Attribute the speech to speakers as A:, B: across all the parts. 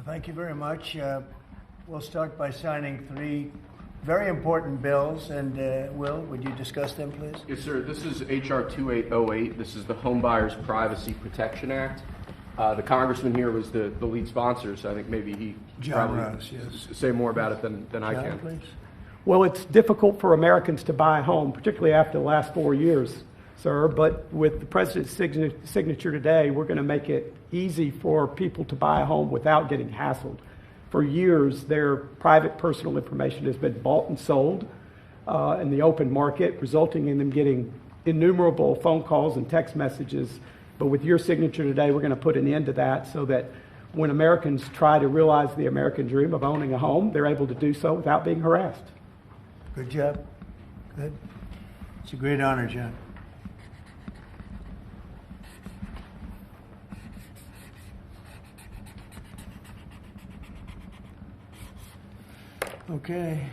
A: Thank you very much. We'll start by signing three very important bills. And Will, would you discuss them, please?
B: Yes, sir. This is H.R. 2808. This is the Home Buyers Privacy Protection Act. The congressman here was the lead sponsor, so I think maybe he
A: John Rose, yes.
B: Say more about it than
A: John,
B: I can.
A: Please.
C: Well, it's difficult for Americans to buy a home, particularly after the last 4 years, sir. But with the president's signature today, we're going to make it easy for people to buy a home without getting hassled. For years, their private personal information has been bought and sold in the open market, resulting in them getting innumerable phone calls and text messages. But with your signature today, we're going to put an end to that so that when Americans try to realize the American dream of owning a home, they're able to do so without being harassed.
A: Good job. Good. It's a great honor, John. Okay,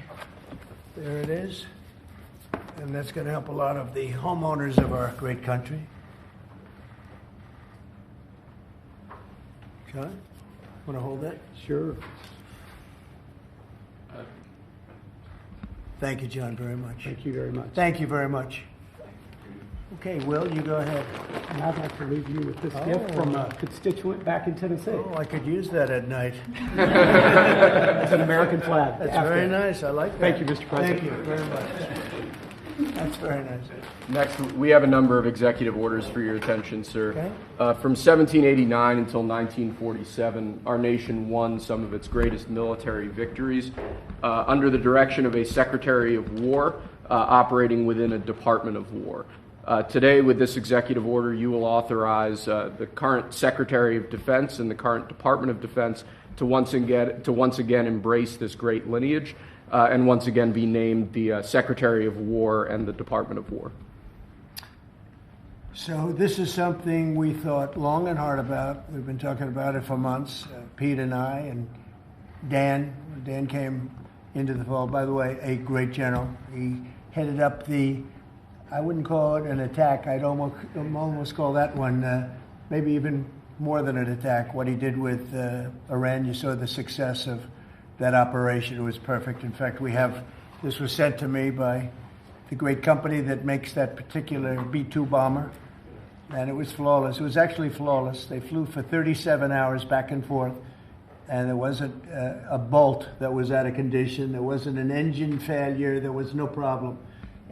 A: there it is. And that's going to help a lot of the homeowners of our great country. John, want to hold that?
C: Sure.
A: Thank you, John, very much.
C: Thank you very much.
A: Thank you very much. Okay, Will, you go ahead.
C: And I'd like to leave you with this gift from a constituent back in Tennessee.
A: Oh, I could use that at night.
C: It's an American flag.
A: That's very nice. I like that.
C: Thank you, Mr. President.
A: Thank you very much. That's very nice.
B: Next, we have a number of executive orders for your attention, sir.
A: Okay.
B: From 1789 until 1947, our nation won some of its greatest military victories under the direction of a Secretary of War operating within a Department of War. Today, with this executive order, you will authorize the current Secretary of Defense and the current Department of Defense to once again embrace this great lineage and once again be named the Secretary of War and the Department of War.
A: So this is something we thought long and hard about. We've been talking about it for months, Pete and I and Dan. Dan came into the fold. By the way, a great general. He headed up I wouldn't call it an attack. I'd almost call that one maybe even more than an attack. What he did with Iran, you saw the success of that operation. It was perfect. In fact, this was sent to me by the great company that makes that particular B-2 bomber, and it was flawless. It was actually flawless. They flew for 37 hours back and forth, and there wasn't a bolt that was out of condition. There wasn't an engine failure. There was no problem.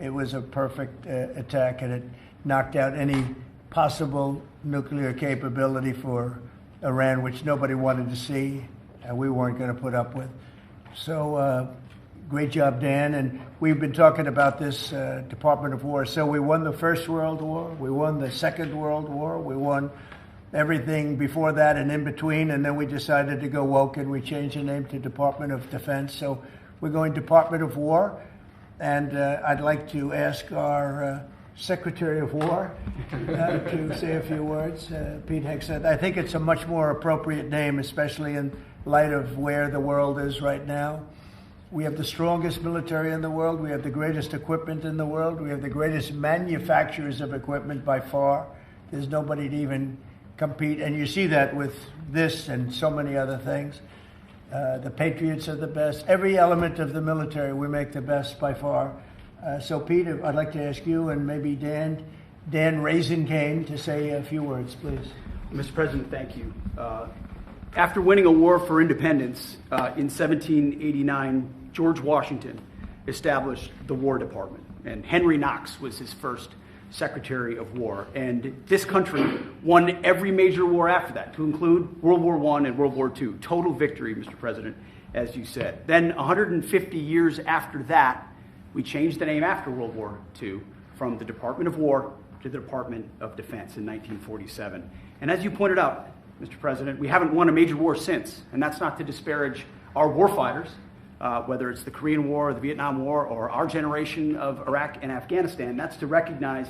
A: It was a perfect attack, and it knocked out any possible nuclear capability for Iran, which nobody wanted to see, and we weren't going to put up with. So great job, Dan. And we've been talking about this Department of War. So we won the First World War. We won the Second World War. We won everything before that and in between, and then we decided to go woke, and we changed the name to Department of Defense. So we're going Department of War. And I'd like to ask our Secretary of War to say a few words. Pete Hegseth. I think it's a much more appropriate name, especially in light of where the world is right now. We have the strongest military in the world. We have the greatest equipment in the world. We have the greatest manufacturers of equipment by far. There's nobody to even compete. And you see that with this and so many other things. The Patriots are the best. Every element of the military, we make the best by far. So, Pete, I'd like to ask you and maybe Dan Raisin-Cane to say a few words, please.
D: Mr. President, thank you. After winning a war for independence in 1789, George Washington established the War Department, and Henry Knox was his first Secretary of War. And this country won every major war after that, to include World War I and World War II. Total victory, Mr. President, as you said. Then 150 years after that, we changed the name after World War II from the Department of War to the Department of Defense in 1947. And as you pointed out, Mr. President, we haven't won a major war since, and that's not to disparage our warfighters, whether it's the Korean War, or the Vietnam War, or our generation of Iraq and Afghanistan. That's to recognize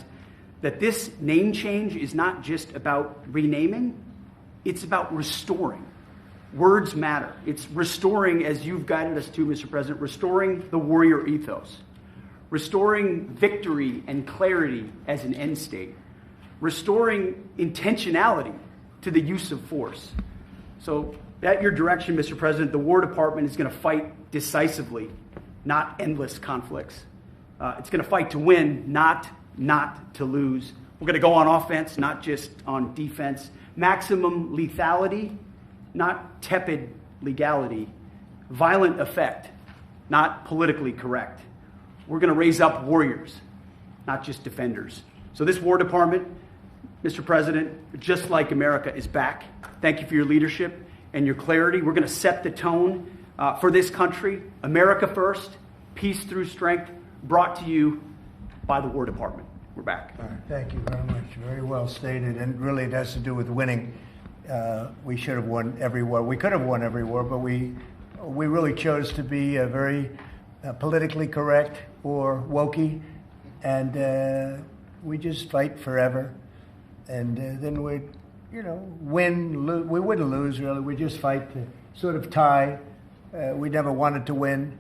D: that this name change is not just about renaming, it's about restoring. Words matter. It's restoring, as you've guided us to, Mr. President, restoring the warrior ethos, restoring victory and clarity as an end state, restoring intentionality to the use of force, So at your direction, Mr. President, the War Department is going to fight decisively, not endless conflicts. It's going to fight to win, not to lose. We're going to go on offense, not just on defense. Maximum lethality, not tepid legality. Violent effect, not politically correct. We're going to raise up warriors, not just defenders. So this War Department, Mr. President, just like America, is back. Thank you for your leadership and your clarity. We're going to set the tone for this country. America first, peace through strength, brought to you by the War Department. We're back.
A: All right, thank you very much. Very well stated, and really it has to do with winning. We should have won every war. We could have won every war, but we really chose to be very politically correct or wokey, and we just fight forever. And then we'd, win, lose. We wouldn't lose, really. We just fight to sort of tie. We never wanted to win.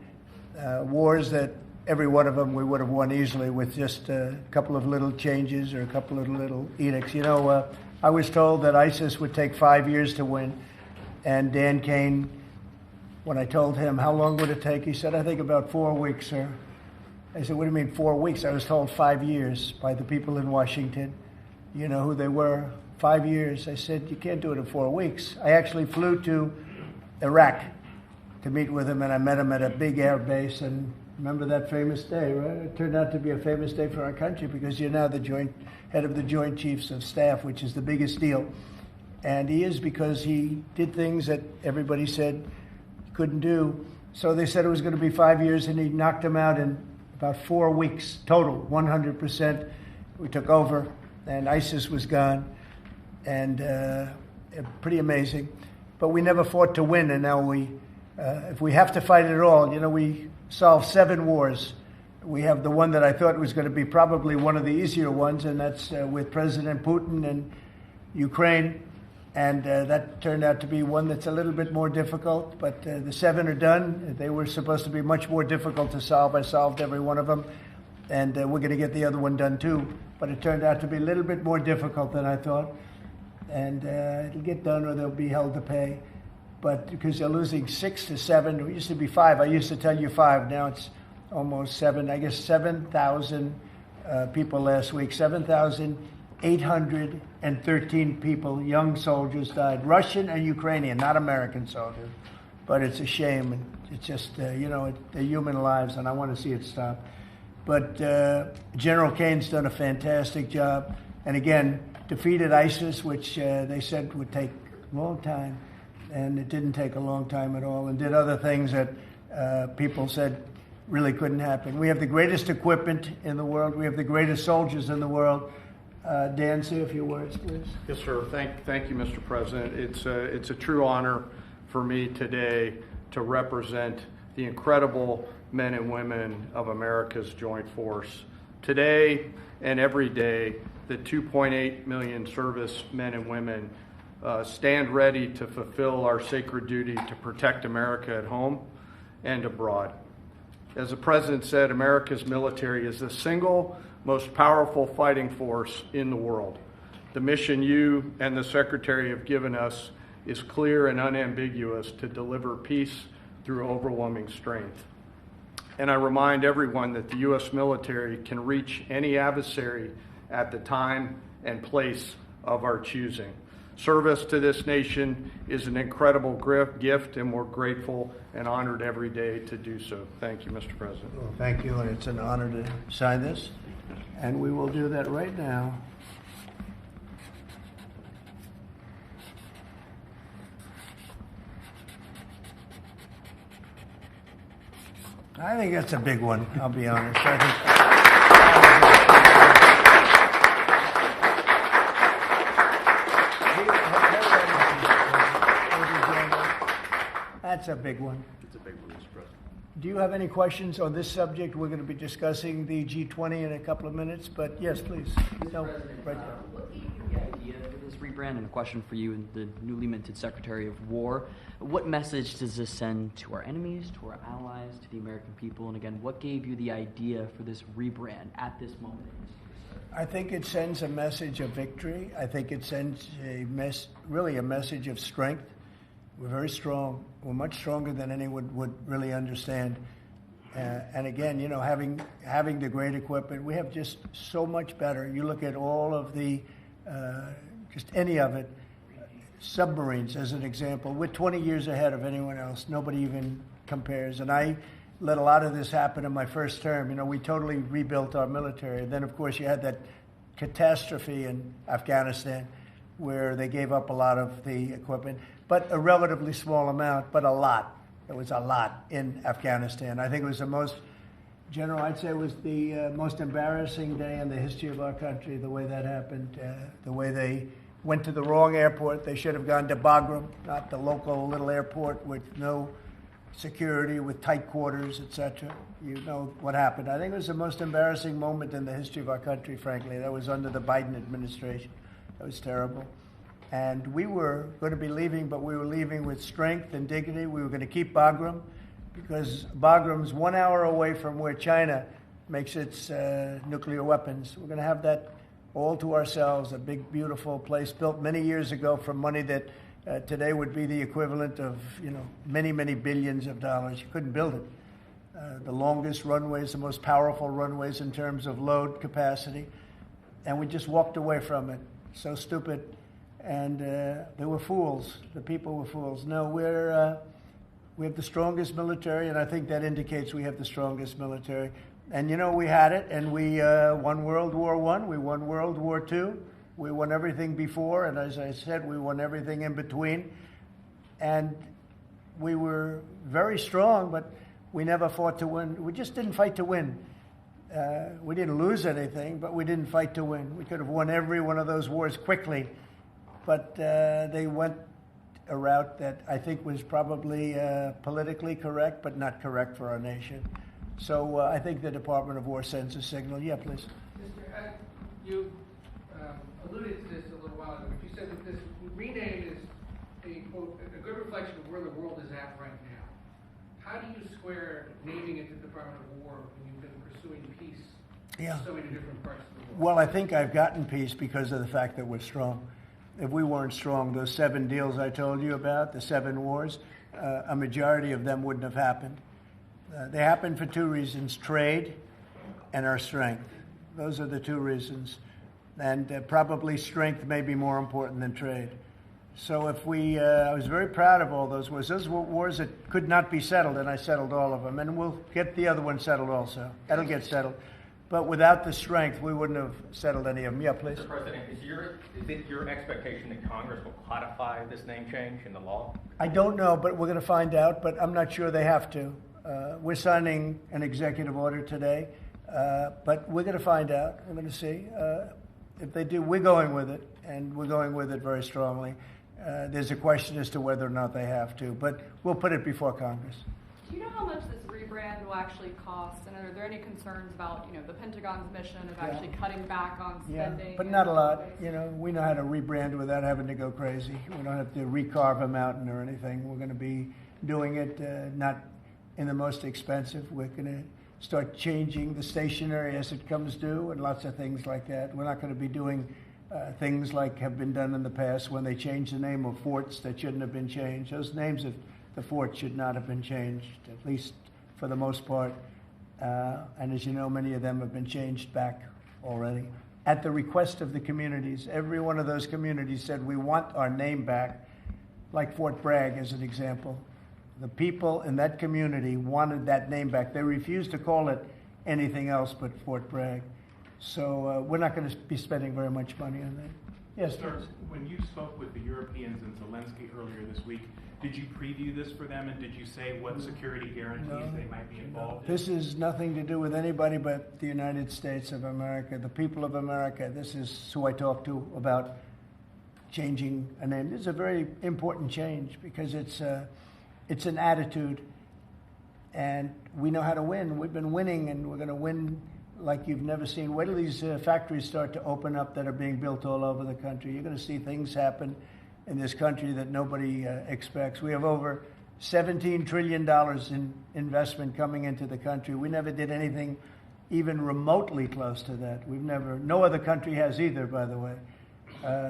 A: Wars that every one of them we would have won easily with just a couple of little changes or a couple of little edicts. I was told that ISIS would take 5 years to win. And Dan Kane, when I told him how long would it take, he said, I think about 4 weeks, sir. I said, what do you mean 4 weeks? I was told 5 years by the people in Washington. You know who they were? 5 years. I said, you can't do it in 4 weeks. I actually flew to Iraq to meet with him, and I met him at a big air base. And remember that famous day, right? It turned out to be a famous day for our country because you're now the head of the Joint Chiefs of Staff, which is the biggest deal. And he is because he did things that everybody said he couldn't do. So they said it was going to be 5 years, and he knocked them out in about 4 weeks total, 100%. We took over, and ISIS was gone, and pretty amazing. But we never fought to win, and now if we have to fight at all, we solved 7 wars. We have the one that I thought was going to be probably one of the easier ones, and that's with President Putin and Ukraine. And that turned out to be one that's a little bit more difficult, but the 7 are done. They were supposed to be much more difficult to solve. I solved every one of them, and we're going to get the other one done too. But it turned out to be a little bit more difficult than I thought. And it'll get done or they'll be held to pay. But because they're losing 6 to 7, it used to be 5. I used to tell you 5. Now it's almost 7. I guess 7,000 people last week. 7,813 people, young soldiers, died. Russian and Ukrainian, not American soldiers. But it's a shame. And it's just, they're human lives, and I want to see it stop. But General Kane's done a fantastic job. And again, defeated ISIS, which they said would take a long time. And it didn't take a long time at all, and did other things that people said really couldn't happen. We have the greatest equipment in the world. We have the greatest soldiers in the world. Dan, say a few words, please.
E: Yes, sir. Thank you, Mr. President. It's a true honor for me today to represent the incredible men and women of America's joint force. Today and every day, the 2.8 million service men and women stand ready to fulfill our sacred duty to protect America at home and abroad. As the President said, America's military is the single most powerful fighting force in the world. The mission you and the Secretary have given us is clear and unambiguous to deliver peace through overwhelming strength. And I remind everyone that the U.S. military can reach any adversary at the time and place of our choosing. Service to this nation is an incredible gift, and we're grateful and honored every day to do so. Thank you, Mr. President.
A: Well, thank you, and it's an honor to sign this. And we will do that right now. I think that's a big one, I'll be honest. That's a big one.
E: It's a big one, Mr. President.
A: Do you have any questions on this subject? We're going to be discussing the G20 in a couple of minutes, but yes, please. No, right there.
F: What gave you the idea for this rebrand? And a question for you, the newly minted Secretary of War. What message does this send to our enemies, to our allies, to the American people? And again, what gave you the idea for this rebrand at this moment?
A: I think it sends a message of victory. I think it sends really a message of strength. We're very strong. We're much stronger than anyone would really understand. And again, you know, having the great equipment, we have just so much better. You look at all of the, just any of it, submarines as an example. We're 20 years ahead of anyone else. Nobody even compares. And I let a lot of this happen in my first term. You know, we totally rebuilt our military. And then, of course, you had that catastrophe in Afghanistan where they gave up a lot of the equipment, but a relatively small amount, but a lot. It was a lot in Afghanistan. I think it was the most, General, I'd say it was the most embarrassing day in the history of our country, the way that happened, the way they went to the wrong airport. They should have gone to Bagram, not the local little airport with no security, with tight quarters, etc. You know what happened. I think it was the most embarrassing moment in the history of our country, frankly. That was under the Biden administration. That was terrible. And we were going to be leaving, but we were leaving with strength and dignity. We were going to keep Bagram because Bagram's 1 hour away from where China makes its nuclear weapons. We're going to have that all to ourselves, a big, beautiful place built many years ago from money that today would be the equivalent of, you know, many, many billions of dollars. You couldn't build it. The longest runways, the most powerful runways in terms of load capacity. And we just walked away from it. So stupid. And they were fools. The people were fools. No, we have the strongest military, and I think that indicates we have the strongest military. And, you know, we had it, and we won World War I, we won World War II, we won everything before, and as I said, we won everything in between. And we were very strong, but we never fought to win. We just didn't fight to win. We didn't lose anything, but we didn't fight to win. We could have won every one of those wars quickly. But they went a route that I think was probably politically correct, but not correct for our nation. So I think the Department of War sends a signal. Yeah, please.
G: Mr. You alluded to this a little while ago, but you said that this rename is a, quote, a good reflection of where the world is at right now. How do you square naming it the Department of War when you've been pursuing peace in so many different parts of the world?
A: Well, I think I've gotten peace because of the fact that we're strong. If we weren't strong, those 7 deals I told you about, the 7 wars, a majority of them wouldn't have happened. They happened for 2 reasons, trade and our strength. Those are the 2 reasons. And probably strength may be more important than trade. So if I was very proud of all those wars. Those were wars that could not be settled, and I settled all of them. And we'll get the other one settled also. That'll get settled. But without the strength, we wouldn't have settled any of them. Yeah, please.
H: Mr. President, is it your expectation that Congress will codify this name change in the law?
A: I don't know, but we're going to find out. But I'm not sure they have to. We're signing an executive order today, but we're going to find out. We're going to see. If they do, we're going with it, and we're going with it very strongly. There's a question as to whether or not they have to, but we'll put it before Congress.
I: Do you know how much this rebrand will actually cost? And are there any concerns about, you know, the Pentagon's mission of actually cutting back on spending?
A: Yeah, but not a lot. You know, we know how to rebrand without having to go crazy. We don't have to recarve a mountain or anything. We're going to be doing it not in the most expensive. We're going to start changing the stationery as it comes due and lots of things like that. We're not going to be doing things like have been done in the past when they change the name of forts that shouldn't have been changed. Those names of the forts should not have been changed, at least for the most part. And as you know, many of them have been changed back already. At the request of the communities, every one of those communities said, we want our name back, like Fort Bragg as an example. The people in that community wanted that name back. They refused to call it anything else but Fort Bragg. So we're not going to be spending very much money on that. Yes,
J: Sir, when you spoke with the Europeans and Zelensky earlier this week, did you preview this for them, and did you say what security guarantees they might be involved in?
A: This is nothing to do with anybody but the United States of America, the people of America. This is who I talked to about changing a name. This is a very important change because it's an attitude, and we know how to win. We've been winning, and we're going to win like you've never seen. Wait till these factories start to open up that are being built all over the country. You're going to see things happen in this country that nobody expects. We have over $17 trillion in investment coming into the country. We never did anything even remotely close to that. No other country has either, by the way.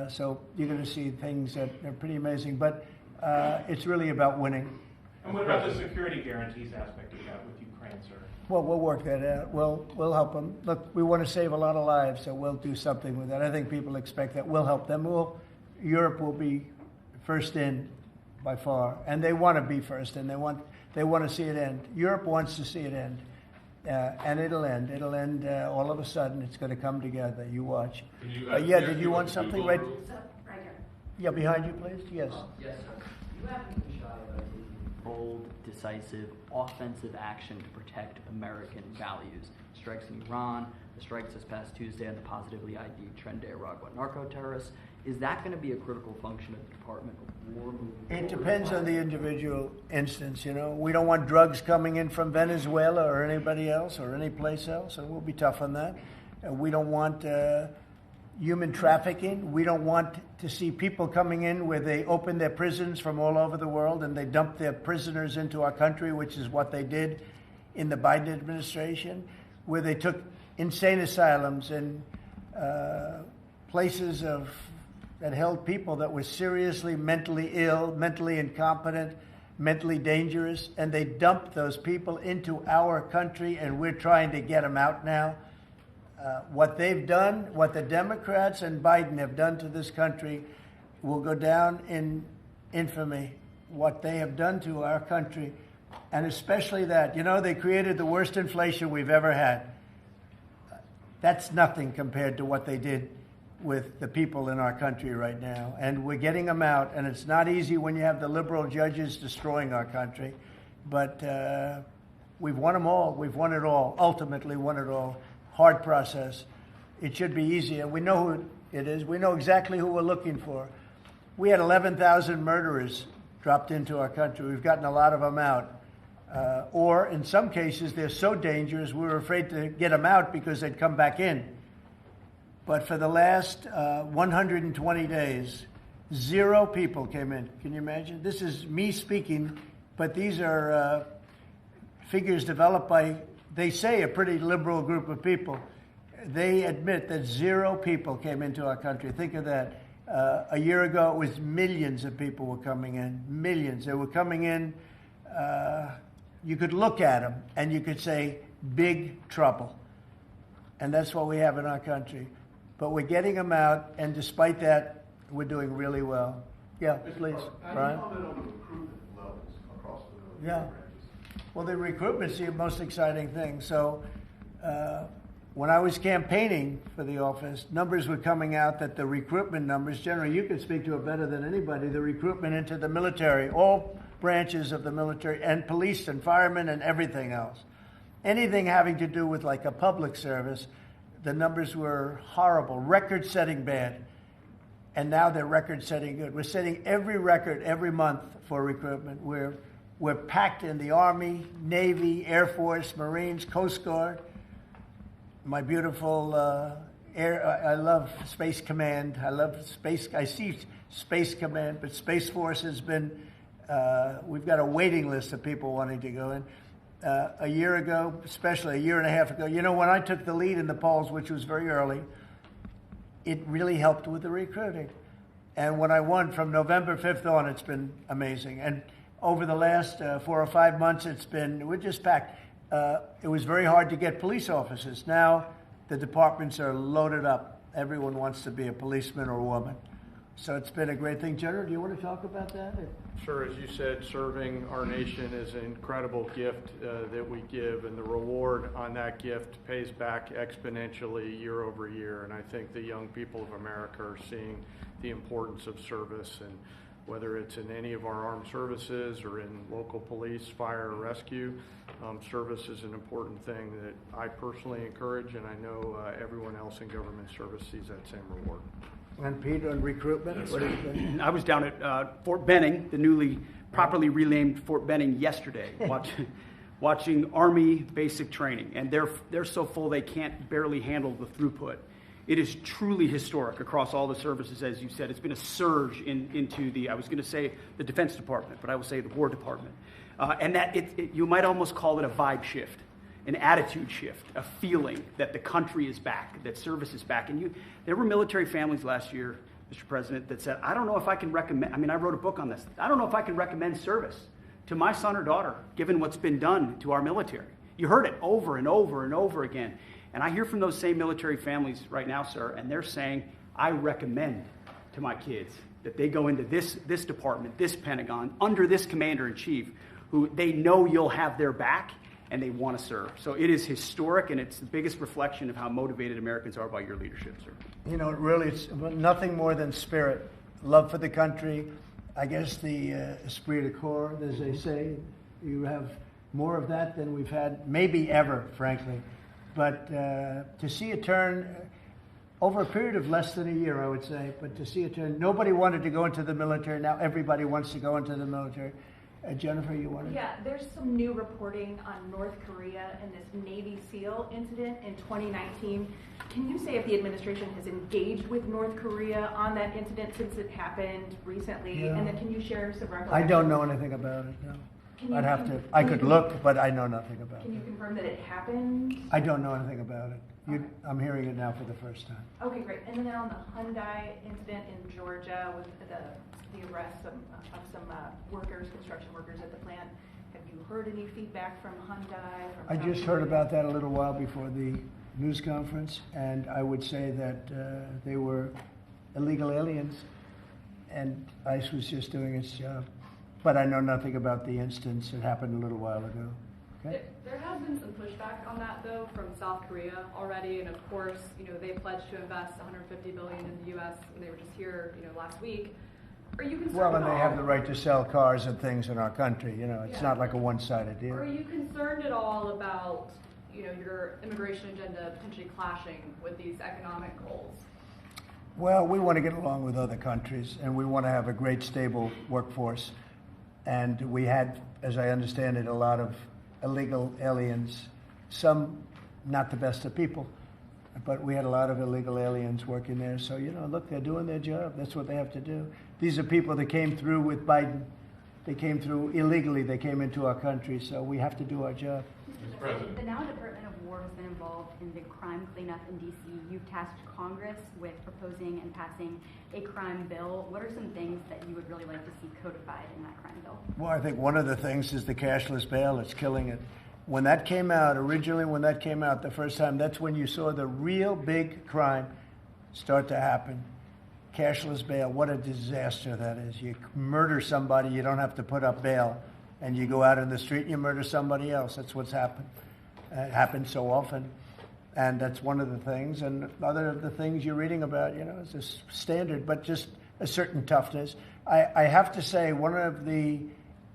A: So you're going to see things that are pretty amazing. But It's really about winning.
J: And what about the security guarantees aspect of that with Ukraine, sir?
A: Well, we'll work that out. We'll help them. Look, we want to save a lot of lives, so we'll do something with that. I think people expect that. We'll help them. Europe will be first in by far, and they want to be first, and they want to see it end. Europe wants to see it end, and it'll end. It'll end all of a sudden. It's going to come together. You watch. Yeah. Did you want something right? Yeah, behind you, please. Yes.
F: Yes, sir. You haven't been shy about taking bold, decisive, offensive action to protect American values. Strikes in Iran, the strikes this past Tuesday on the positively ID'd Tren de Aragua narco-terrorists. Is that going to be a critical function of the Department of War moving forward?
A: It depends on the individual instance, you know. We don't want drugs coming in from Venezuela or anybody else or any place else, and we'll be tough on that. We don't want human trafficking. We don't want to see people coming in where they open their prisons from all over the world and they dump their prisoners into our country, which is what they did in the Biden administration, where they took insane asylums and places that held people that were seriously mentally ill, mentally incompetent, mentally dangerous, and they dumped those people into our country, and we're trying to get them out now. What they've done, what the Democrats and Biden have done to this country will go down in infamy. What they have done to our country, and especially that. You know, they created the worst inflation we've ever had. That's nothing compared to what they did with the people in our country right now. And we're getting them out, and it's not easy when you have the liberal judges destroying our country. But we've won them all. We've won it all, ultimately won it all. Hard process. It should be easier. We know who it is. We know exactly who we're looking for. We had 11,000 murderers dropped into our country. We've gotten a lot of them out. Or in some cases, they're so dangerous, we were afraid to get them out because they'd come back in. But for the last 120 days, 0 people came in. Can you imagine? This is me speaking, but these are figures developed by, they say, a pretty liberal group of people. They admit that 0 people came into our country. Think of that. A year ago, it was millions of people were coming in. Millions. They were coming in. You could look at them and you could say, big trouble. And that's what we have in our country. But we're getting them out, and despite that, we're doing really well. Yeah, please, Brian.
K: Comment on the recruitment levels across the
A: Yeah.
K: branches.
A: Well, the recruitment's the most exciting thing. So when I was campaigning for the office, numbers were coming out that the recruitment numbers, generally, you can speak to it better than anybody, the recruitment into the military, all branches of the military, and police and firemen and everything else. Anything having to do with like a public service, the numbers were horrible, record-setting bad. And now they're record-setting good. We're setting every record every month for recruitment. We're packed in the Army, Navy, Air Force, Marines, Coast Guard. My beautiful I love Space Command. I see Space Command, but Space Force has been, we've got a waiting list of people wanting to go in. A year ago, especially a year and a half ago, you know, when I took the lead in the polls, which was very early, it really helped with the recruiting. And when I won from November 5th on, it's been amazing. And over the last 4 or 5 months, we're just packed. It was very hard to get police officers. Now the departments are loaded up. Everyone wants to be a policeman or woman. So it's been a great thing. General, do you want to talk about that?
E: Sure. As you said, serving our nation is an incredible gift that we give, and the reward on that gift pays back exponentially year over year. And I think the young people of America are seeing the importance of service, and whether it's in any of our armed services or in local police, fire, or rescue, service is an important thing that I personally encourage, and I know everyone else in government service sees that same reward.
A: And Pete, on recruitment, what do you think?
D: I was down at Fort Benning, the newly properly renamed Fort Benning, yesterday, watching Army basic training, and they're so full they can't barely handle the throughput. It is truly historic across all the services, as you said. It's been a surge into I was going to say the Defense Department, but I will say the War Department, and that you might almost call it a vibe shift, an attitude shift, a feeling that the country is back, that service is back. And there were military families last year Mr. President, that said, I don't know if I can recommend, I mean, I wrote a book on this. I don't know if I can recommend service to my son or daughter, given what's been done to our military. You heard it over and over and over again. And I hear from those same military families right now, sir, and they're saying, I recommend to my kids that they go into this department, this Pentagon, under this commander-in-chief, who they know you'll have their back and they want to serve. So it is historic, and it's the biggest reflection of how motivated Americans are by your leadership, sir.
A: You know, really, it's nothing more than spirit, love for the country. I guess the esprit de corps, as they say, you have more of that than we've had maybe ever, frankly. But to see it turn over a period of less than a year, I would say, but to see it turn, nobody wanted to go into the military. Now everybody wants to go into the military. Jennifer, you wanted?
L: Yeah, there's some new reporting on North Korea and this Navy SEAL incident in 2019. Can you say if the administration has engaged with North Korea on that incident since it happened recently?
A: Yeah.
L: And then can you share some recollections?
A: I don't know anything about it, no. I could look, but I know nothing about it.
L: Can you confirm that it happened?
A: I don't know anything about it. I'm hearing it now for the first time.
L: Okay, great. And then on the Hyundai incident in Georgia with the arrest of some workers, construction workers at the plant, have you heard any feedback from Hyundai?
A: I just heard about that a little while before the news conference, and I would say that they were illegal aliens, and ICE was just doing its job. But I know nothing about the instance. It happened a little while ago. Okay?
I: There has been some pushback on that, though, from South Korea already, and of course, they pledged to invest $150 billion in the U.S. when they were just here, last week. Are you concerned?
A: Well, and they have the right to sell cars and things in our country. It's not like a one-sided deal.
I: Are you concerned at all about, your immigration agenda potentially clashing with these economic goals?
A: Well, we want to get along with other countries, and we want to have a great, stable workforce. And we had, as I understand it, a lot of illegal aliens, some not the best of people, but we had a lot of illegal aliens working there. So, look, they're doing their job. That's what they have to do. These are people that came through with Biden. They came through illegally. They came into our country, so we have to do our job.
M: Mr. President. The now Department of War has been involved in the crime cleanup in D.C. You've tasked Congress with proposing and passing a crime bill. What are some things that you would really like to see codified in that crime bill?
A: Well, I think one of the things is the cashless bail. It's killing it. When that came out, the first time, that's when you saw the real big crime start to happen. Cashless bail, what a disaster that is. You murder somebody, you don't have to put up bail, and you go out in the street and you murder somebody else. That's what's happened. It happens so often, and that's one of the things. And other of the things you're reading about, is a standard, but just a certain toughness. I have to say, one of the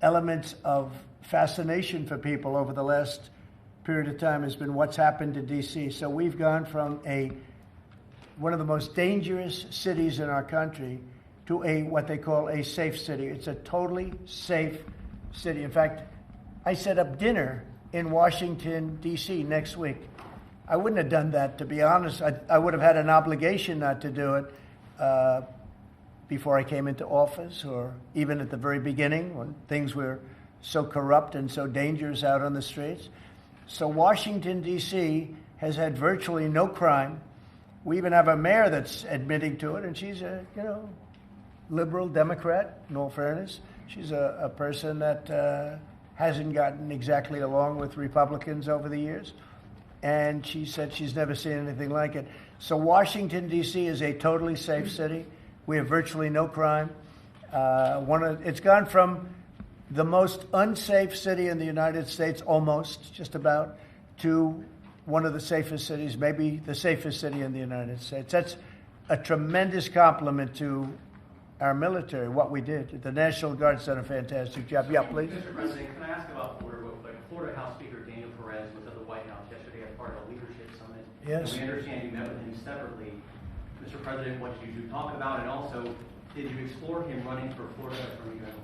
A: elements of fascination for people over the last period of time has been what's happened to D.C. So we've gone from one of the most dangerous cities in our country to what they call a safe city. It's a totally safe city. In fact, I set up dinner in Washington, D.C. next week. I wouldn't have done that, to be honest. I would have had an obligation not to do it before I came into office, or even at the very beginning when things were so corrupt and so dangerous out on the streets. So Washington, D.C. has had virtually no crime. We even have a mayor that's admitting to it, and she's a, liberal Democrat, in all fairness. She's a person that hasn't gotten exactly along with Republicans over the years. And she said she's never seen anything like it. So Washington, D.C. is a totally safe city. We have virtually no crime. It's gone from the most unsafe city in the United States, almost, just about, to one of the safest cities, maybe the safest city in the United States. That's a tremendous compliment to our military, what we did. The National Guard's done a fantastic job. Yeah, please.
H: Mr. President, can I ask about Florida real quick? Florida House Speaker Daniel Perez was at the White House yesterday as part of a leadership summit.
A: Yes.
H: And we understand you met with him separately. Mr. President, what did you talk about? And also, did you explore him running for Florida Attorney General?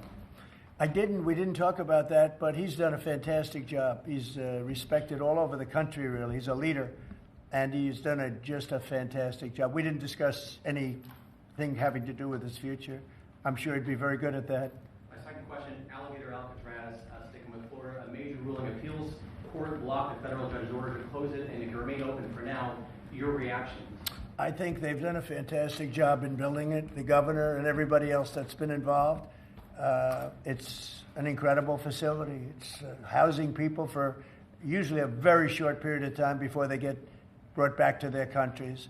A: I didn't. We didn't talk about that, but he's done a fantastic job. He's respected all over the country, really. He's a leader, and he's done just a fantastic job. We didn't discuss anything having to do with his future. I'm sure he'd be very good at that.
H: My second question, Alligator Alcatraz, sticking with Florida, a major ruling appeals court blocked a federal judge's order to close it, and it can remain open for now. Your reaction?
A: I think they've done a fantastic job in building it, the governor and everybody else that's been involved. It's an incredible facility. It's housing people for usually a very short period of time before they get brought back to their countries.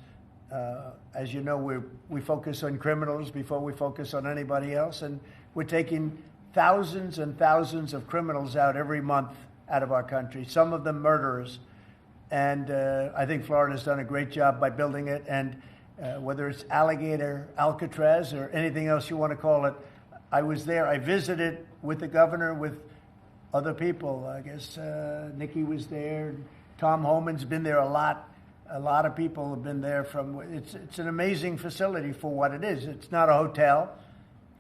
A: As you know, we focus on criminals before we focus on anybody else, and we're taking thousands and thousands of criminals out every month out of our country, some of them murderers. And I think Florida's done a great job by building it, and whether it's Alligator, Alcatraz, or anything else you want to call it, I was there. I visited with the governor, with other people. I guess Nikki was there. Tom Homan's been there a lot. A lot of people have been there. It's an amazing facility for what it is. It's not a hotel.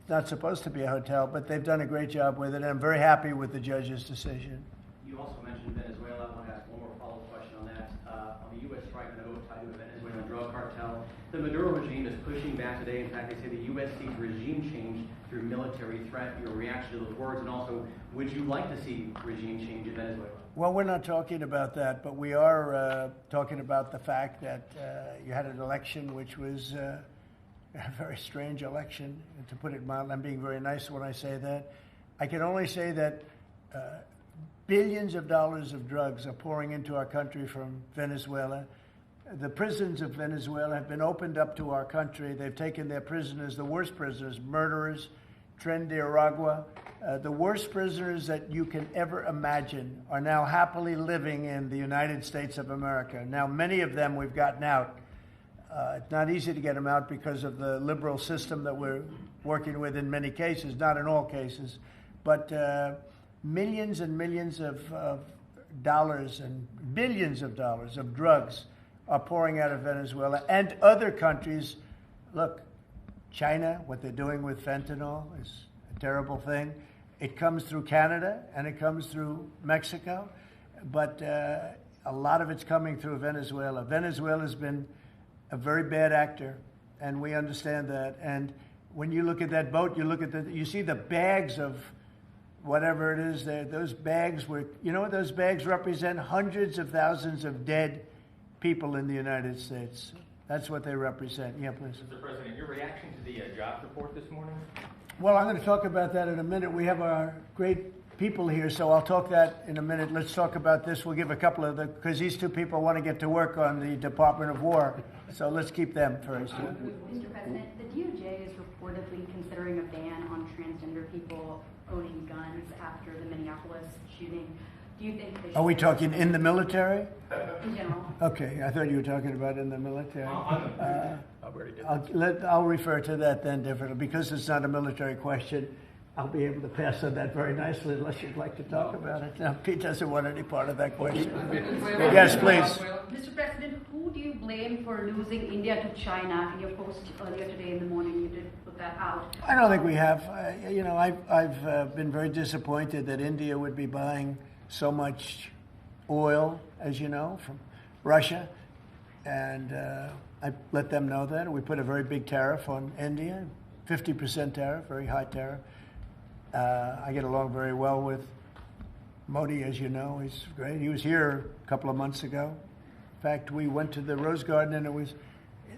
A: It's not supposed to be a hotel, but they've done a great job with it, and I'm very happy with the judge's decision.
H: You also mentioned Venezuela. I want to ask one more follow-up question on that. On the U.S. strike memo tied to the Venezuelan drug cartel, the Maduro regime is pushing back today. In fact, they say the U.S. seeks regime change through military threat. Your reaction to those words, and also, would you like to see regime change in Venezuela? Well,
A: we're not talking about that, but we are talking about the fact that you had an election which was a very strange election, to put it mildly. I'm being very nice when I say that. I can only say that billions of dollars of drugs are pouring into our country from Venezuela. The prisons of Venezuela have been opened up to our country. They've taken their prisoners, the worst prisoners, murderers, Tren de Aragua. The worst prisoners that you can ever imagine are now happily living in the United States of America. Now, many of them we've gotten out. It's not easy to get them out because of the liberal system that we're working with in many cases, not in all cases. But millions and millions of dollars and billions of dollars of drugs are pouring out of Venezuela and other countries. Look, China, what they're doing with fentanyl is a terrible thing. It comes through Canada and it comes through Mexico, but a lot of it's coming through Venezuela. Venezuela's been a very bad actor, and we understand that. And when you look at that boat, you see the bags of whatever it is there. Those bags those bags represent hundreds of thousands of dead people in the United States. That's what they represent. Yeah, please.
N: Mr. President, your reaction to the jobs report this morning?
A: Well, I'm going to talk about that in a minute. We have our great people here, so I'll talk that in a minute. Let's talk about this. We'll give a couple of because these two people want to get to work on the Department of War. So let's keep them first.
M: Mr. President, the DOJ is reportedly considering a ban on transgender people owning guns after the Minneapolis shooting. Do you think they should...
A: Are we talking in the military?
M: In general.
A: Okay, I thought you were talking about in the military. I'll refer to that then differently. Because it's not a military question, I'll be able to pass on that very nicely unless you'd like to talk about it. No, Pete doesn't want any part of that question. Yes, please.
O: Mr. President, who do you blame for losing India to China? In your post earlier today in the morning, you did put that out.
A: I don't think we have. I've been very disappointed that India would be buying so much oil, as you know, from Russia. And I let them know that. We put a very big tariff on India, 50% tariff, very high tariff. I get along very well with Modi, as you know. He's great. He was here a couple of months ago. In fact, we went to the Rose Garden, and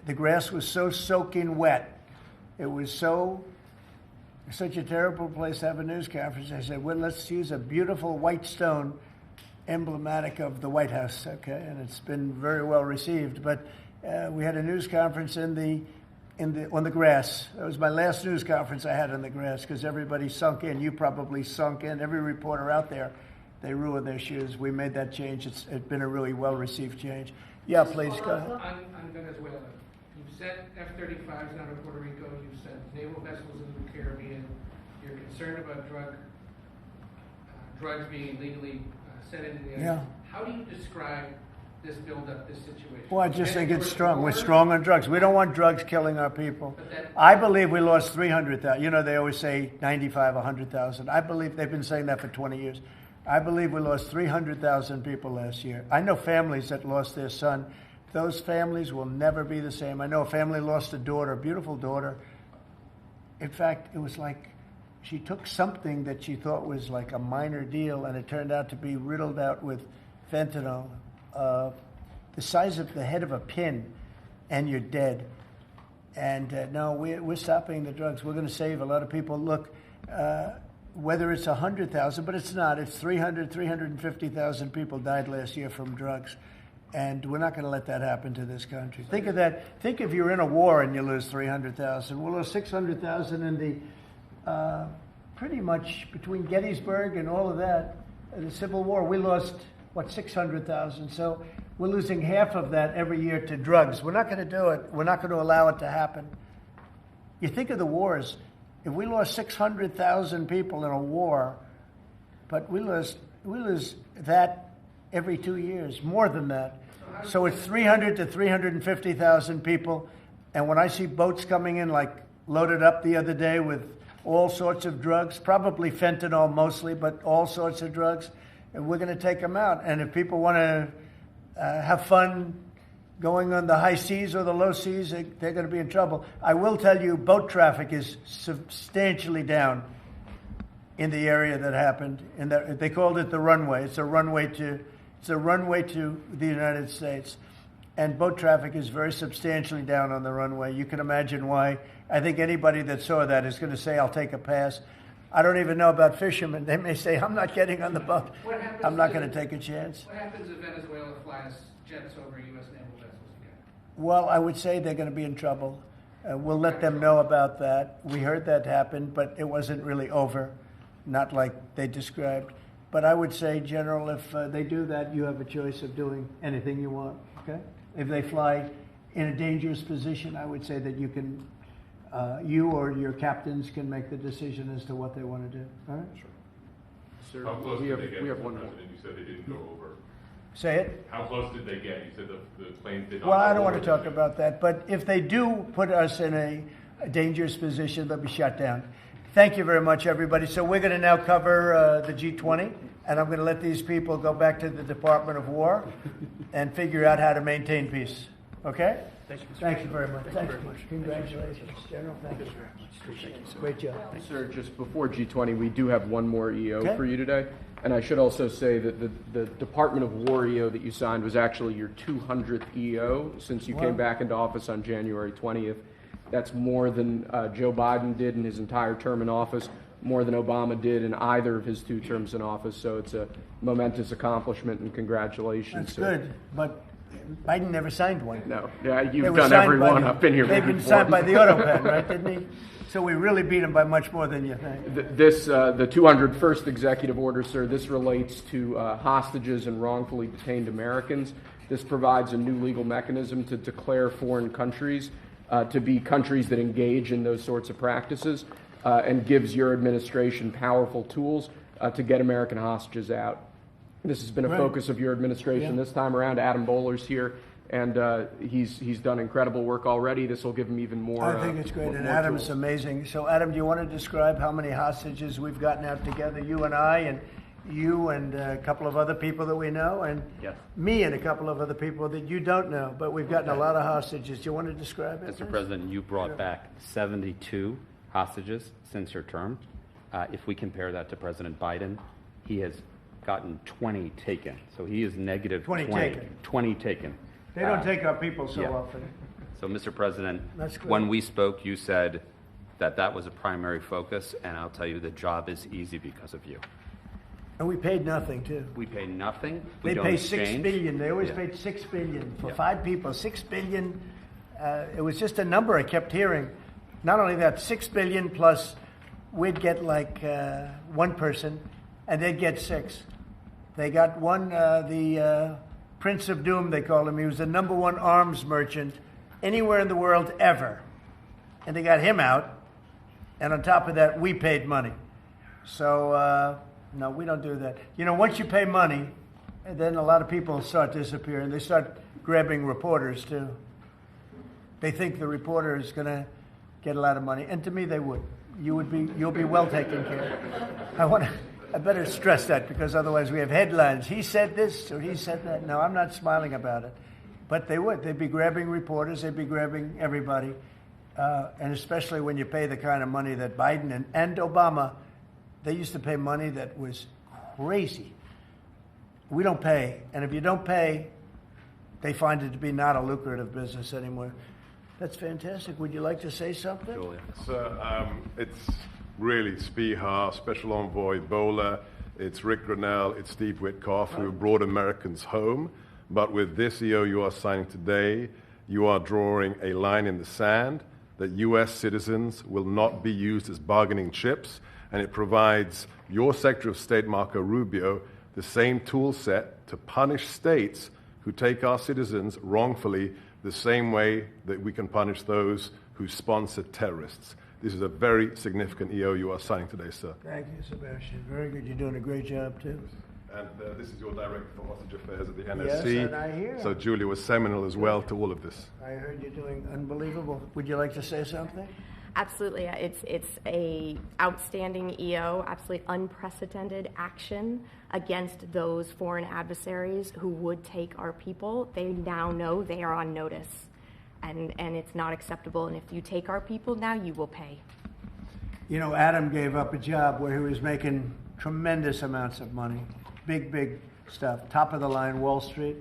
A: the grass was so soaking wet. It was such a terrible place to have a news conference. I said, well, let's use a beautiful white stone emblematic of the White House, okay? And it's been very well received. But we had a news conference on the grass. That was my last news conference I had on the grass because everybody sunk in. You probably sunk in. Every reporter out there, they ruined their shoes. We made that change. It's been a really well-received change. Yeah, please, go ahead.
G: On Venezuela, you've sent F-35s out of Puerto Rico. You've sent naval vessels into the Caribbean. You're concerned about drugs being legally sent into the area.
A: Yeah.
G: How do you describe this build-up, this situation?
A: Well, I just think it's strong. We're strong on drugs. We don't want drugs killing our people. I believe we lost 300,000. You know, they always say 95, 100,000. I believe they've been saying that for 20 years. I believe we lost 300,000 people last year. I know families that lost their son. Those families will never be the same. I know a family lost a daughter, a beautiful daughter. In fact, it was like she took something that she thought was like a minor deal, and it turned out to be riddled out with fentanyl. The size of the head of a pin. and you're dead. And no, we're stopping the drugs. We're going to save a lot of people. Look, whether it's 100,000, but it's not. It's 350,000 people died last year from drugs. And we're not going to let that happen to this country. Think of that. Think if you're in a war and you lose 300,000. We'll lose 600,000 in the, pretty much between Gettysburg and all of that, the Civil War, we lost, 600,000. So we're losing half of that every year to drugs. We're not going to do it. We're not going to allow it to happen. You think of the wars. If we lost 600,000 people in a war, but we lose that every 2 years, more than that. So it's 300 to 350,000 people. And when I see boats coming in, like loaded up the other day with all sorts of drugs, probably fentanyl mostly, but all sorts of drugs, and we're going to take them out. And if people want to have fun going on the high seas or the low seas, they're going to be in trouble. I will tell you, boat traffic is substantially down in the area that happened. And they called it the runway. It's a runway to the United States. And boat traffic is very substantially down on the runway. You can imagine why. I think anybody that saw that is going to say, I'll take a pass. I don't even know about fishermen. They may say, I'm not getting on the boat. I'm not going to take a chance.
G: What happens if Venezuela flies jets over U.S. naval vessels again?
A: Well, I would say they're going to be in trouble. We'll let them know about that. We heard that happen, but it wasn't really over, not like they described. But I would say, General, if they do that, you have a choice of doing anything you want, okay? If they fly in a dangerous position, I would say that you can, you or your captains can make the decision as to what they want to do, all right?
B: Sir,
P: How close
B: we
P: did
B: have
P: they get,
B: one
P: Mr.
B: more.
P: President? You said they didn't go over.
A: Say it?
P: How close did they get? You said the planes did not
A: Well,
P: go
A: I don't want to
P: over.
A: talk about that, but if they do put us in a dangerous position, they'll be shut down. Thank you very much, everybody. So we're going to now cover the G20, and I'm going to let these people go back to the Department of War and figure out how to maintain peace. Okay?
D: Thank you, Mr.
A: Thank you very much.
D: Thank you
A: Thank
D: very
A: you.
D: much.
A: Congratulations, General. Thank you very much. Appreciate it. Great job.
B: Sir, just before G20, we do have one more EO
A: Okay.
B: for you today. And I should also say that the Department of War EO that you signed was actually your 200th EO since you
A: Wow.
B: came back into office on January 20th. That's more than Joe Biden did in his entire term in office, more than Obama did in either of his 2 terms in office. So it's a momentous accomplishment, and congratulations.
A: That's
B: sir.
A: good, but Biden never signed one.
B: No, yeah,
A: They
B: you've
A: were
B: done
A: signed
B: every
A: by
B: one
A: the-
B: up in here.
A: They've been signed by the auto pen, right, didn't he? So we really beat him by much more than you think.
B: The 201st executive order, sir, this relates to hostages and wrongfully detained Americans. This provides a new legal mechanism to declare foreign countries to be countries that engage in those sorts of practices and gives your administration powerful tools to get American hostages out. This has been a
A: Right.
B: focus of your administration
A: Yeah.
B: this time around. Adam Bowler's here, and he's done incredible work already. This will give him even more.
A: I think it's great, and
B: more
A: Adam's
B: tools.
A: amazing. So, Adam, do you want to describe how many hostages we've gotten out together, you and I, and you and a couple of other people that we know, and
Q: Yes.
A: me and a couple of other people that you don't know, but we've gotten a lot of hostages. Do you want to describe it?
Q: Mr.
A: please?
Q: President, you brought back 72 hostages since your term. If we compare that to President Biden, he has gotten 20 taken. So he is negative
A: 20 taken.
Q: 20 taken.
A: They don't take our people so
Q: yeah.
A: often.
Q: So, Mr. President,
A: That's great.
Q: when we spoke, you said that that was a primary focus, and I'll tell you the job is easy because of you.
A: And we paid nothing, too.
Q: We pay nothing. We
A: They
Q: don't
A: pay
Q: exchange.
A: $6 billion. They always
Q: Yeah.
A: paid $6 billion for
Q: Yeah.
A: 5 people. $6 billion. It was just a number I kept hearing. Not only that, $6 billion plus we'd get like one person, and they'd get 6. They got one, the Prince of Doom, they called him. He was the #1 arms merchant anywhere in the world ever. And they got him out. And on top of that, we paid money. So, no, we don't do that. You know, once you pay money, then a lot of people start disappearing. They start grabbing reporters, too. They think the reporter is going to get a lot of money. And to me, they would. You'll be well taken care of. I better stress that, because otherwise we have headlines. He said this or he said that. No, I'm not smiling about it. But they would. They'd be grabbing reporters. They'd be grabbing everybody. And especially when you pay the kind of money that Biden and Obama, they used to pay money that was crazy. We don't pay. And if you don't pay, they find it to be not a lucrative business anymore. That's fantastic. Would you like to say something?
Q: Julia.
K: So it's really Spihar, Special Envoy Bowler, it's Rick Grinnell, it's Steve Witkoff who brought Americans home. But with this EO you are signing today, you are drawing a line in the sand that U.S. citizens will not be used as bargaining chips, and it provides your Secretary of State, Marco Rubio, the same tool set to punish states who take our citizens wrongfully the same way that we can punish those who sponsor terrorists. This is a very significant EO you are signing today, sir.
A: Thank you, Sebastian. Very good. You're doing a great job, too.
K: And this is your director for hostage affairs at the NSC.
A: Yes, and I hear.
K: So Julia was seminal as well to all of this.
A: I heard you're doing unbelievable. Would you like to say something?
R: Absolutely. It's a outstanding EO, absolutely unprecedented action against those foreign adversaries who would take our people. They now know they are on notice, and it's not acceptable. And if you take our people now, you will pay.
A: You know, Adam gave up a job where he was making tremendous amounts of money, big stuff, top of the line Wall Street,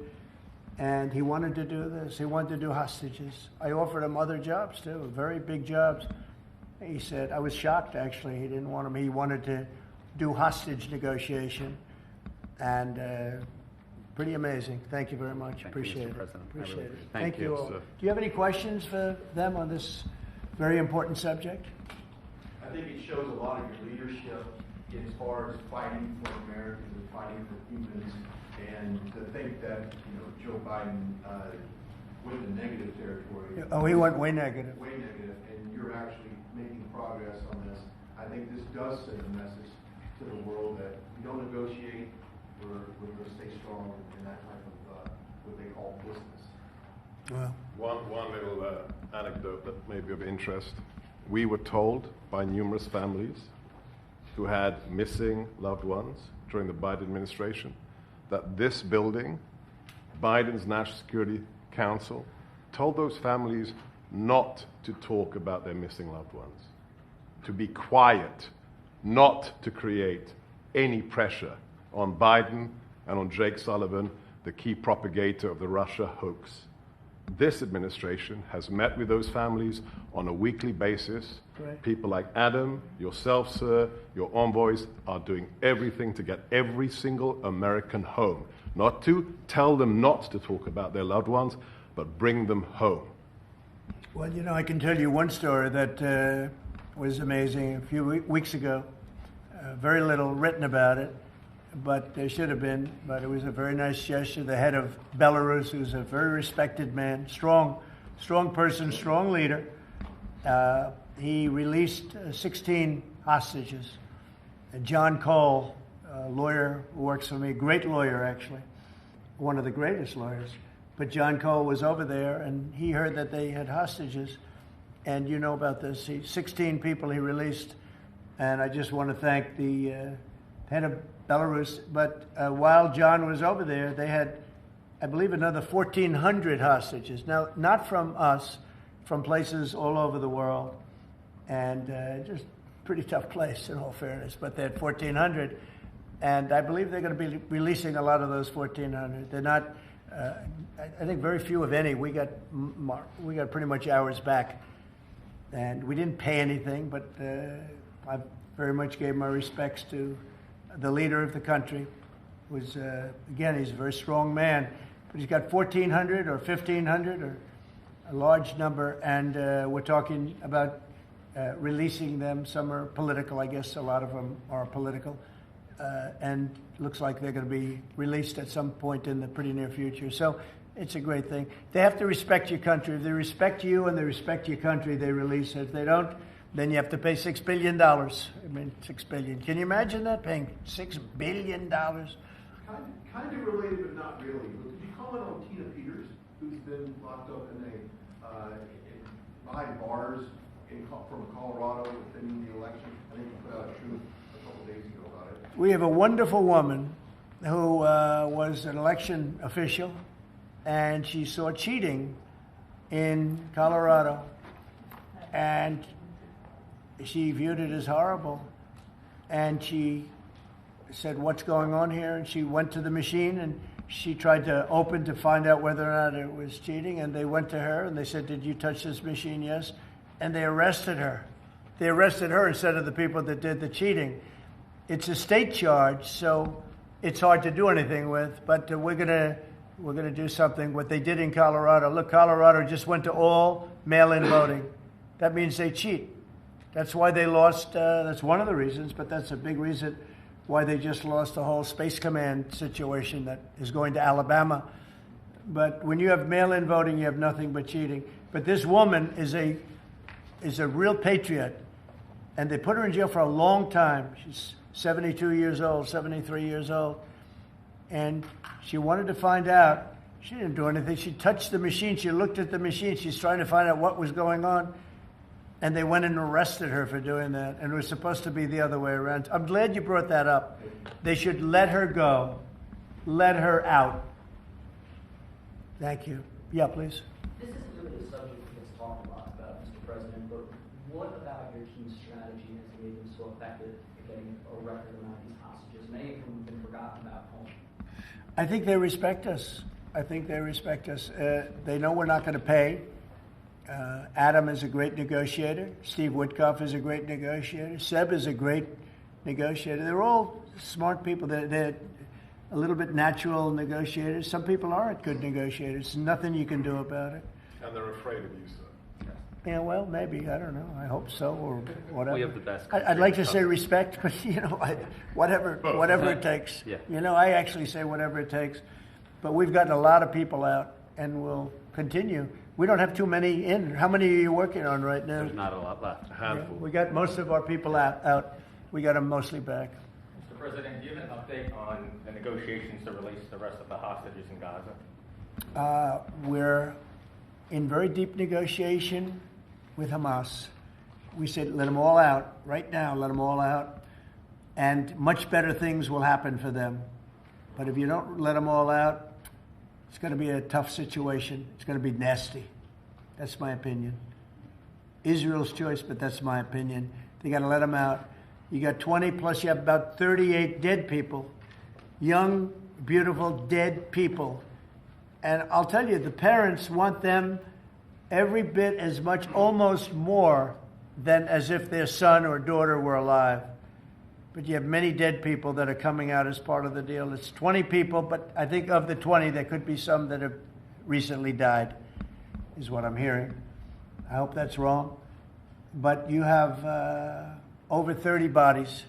A: and he wanted to do this. He wanted to do hostages. I offered him other jobs too, very big jobs. He said, I was shocked actually, he didn't want them. He wanted to do hostage negotiation, and pretty amazing. Thank you very much. Appreciate it. Appreciate it. Thank you all. Do you have any questions for them on this very important subject?
K: I think it shows a lot of your leadership as far as fighting for Americans and fighting for humans, and to think that Joe Biden went in negative territory.
A: Oh, he went way negative.
K: Way negative, and you're actually making progress on this. I think this does send a message to the world that we don't negotiate. We're going to stay strong in that type of what they call business.
A: Well,
K: one little anecdote that may be of interest. We were told by numerous families who had missing loved ones during the Biden administration that this building, Biden's National Security Council, told those families not to talk about their missing loved ones, to be quiet, not to create any pressure on Biden and on Jake Sullivan, the key propagator of the Russia hoax. This administration has met with those families on a weekly basis.
A: Right.
K: People like Adam, yourself, sir, your envoys are doing everything to get every single American home. Not to tell them not to talk about their loved ones, but bring them home.
A: Well, I can tell you one story that was amazing. A few weeks ago, very little written about it, but there should have been. But it was a very nice gesture. The head of Belarus, who's a very respected man, strong person, strong leader, he released 16 hostages. And John Cole, a lawyer who works for me, great lawyer actually, one of the greatest lawyers. But John Cole was over there, and he heard that they had hostages. And you know about this. 16 people he released. And I just want to thank the head of Belarus. But while John was over there, they had, I believe, another 1,400 hostages. Now, not from us, from places all over the world. And just pretty tough place, in all fairness. But they had 1,400. And I believe they're going to be releasing a lot of those 1,400. They're not... I think very few, if any. We got pretty much ours back, and we didn't pay anything. But I very much gave my respects to the leader of the country. Was again, he's a very strong man, but he's got 1,400 or 1,500 or a large number, and we're talking about releasing them. Some are political, I guess. A lot of them are political. And looks like they're going to be released at some point in the pretty near future. So it's a great thing. They have to respect your country. If they respect you and they respect your country, they release it. If they don't, then you have to pay $6 billion. I mean, $6 billion. Can you imagine that, paying $6 billion?
K: Kind of related, but not really. Did you comment on Tina Peters, who's been locked up behind bars from Colorado within the election? I think you put out a truth a couple days ago about it.
A: We have a wonderful woman who was an election official, and she saw cheating in Colorado, and she viewed it as horrible, and she said, what's going on here? And she went to the machine, and She tried to open to find out whether or not it was cheating, and they went to her and they said, "Did you touch this machine?" Yes. And they arrested her. They arrested her instead of the people that did the cheating. It's a state charge, so it's hard to do anything with, but we're gonna do something. What they did in Colorado. Look, Colorado just went to all mail-in voting. That means they cheat. That's why they lost. That's one of the reasons, but that's a big reason why they just lost the whole Space Command situation that is going to Alabama. But when you have mail-in voting, you have nothing but cheating. But this woman is a real patriot, and they put her in jail for a long time. She's 72 years old, 73 years old, and she wanted to find out. She didn't do anything. She touched the machine. She looked at the machine. She's trying to find out what was going on. And they went and arrested her for doing that. And it was supposed to be the other way around. I'm glad you brought that up. They should let her go. Let her out. Thank you. Yeah, please.
F: This isn't really a subject that gets talked a lot about, Mr. President, but what about your team's strategy has made them so effective at getting a record amount of these hostages? Many of them have been forgotten about home.
A: I think they respect us. I think they respect us. They know we're not going to pay. Adam is a great negotiator. Steve Witkoff is a great negotiator. Seb is a great negotiator. They're all smart people. They're a little bit natural negotiators. Some people aren't good negotiators. Nothing you can do about it.
K: And they're afraid of you, sir.
A: Yeah, well, maybe. I don't know. I hope so, or whatever.
Q: We have the best.
A: I'd like to say respect, but whatever it takes.
Q: Yeah.
A: I actually say whatever it takes. But we've gotten a lot of people out, and we'll continue. We don't have too many in. How many are you working on right now?
Q: There's not a lot left.
K: A handful.
A: Yeah, we got most of our people out. We got them mostly back.
N: Mr. President, do you have an update on the negotiations to release the rest of the hostages in Gaza?
A: We're in very deep negotiation with Hamas. We said, let them all out right now, let them all out, and much better things will happen for them. But if you don't let them all out, it's going to be a tough situation. It's going to be nasty. That's my opinion. Israel's choice, but that's my opinion. They got to let them out. You got 20 plus you have about 38 dead people. Young, beautiful, dead people. And I'll tell you, the parents want them every bit as much, almost more, than as if their son or daughter were alive. But you have many dead people that are coming out as part of the deal. It's 20 people, but I think of the 20, there could be some that have recently died, is what I'm hearing. I hope that's wrong. But you have over 30 bodies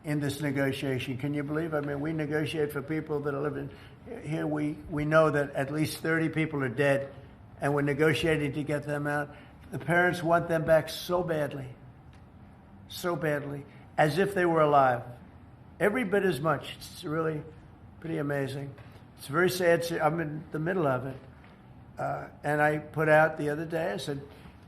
A: in this negotiation. Can you believe? I mean, we negotiate for people that are living here. We know that at least 30 people are dead, and we're negotiating to get them out. The parents want them back so badly, as if they were alive. Every bit as much. It's really pretty amazing. It's very sad. I'm in the middle of it. And I put out the other day, I said,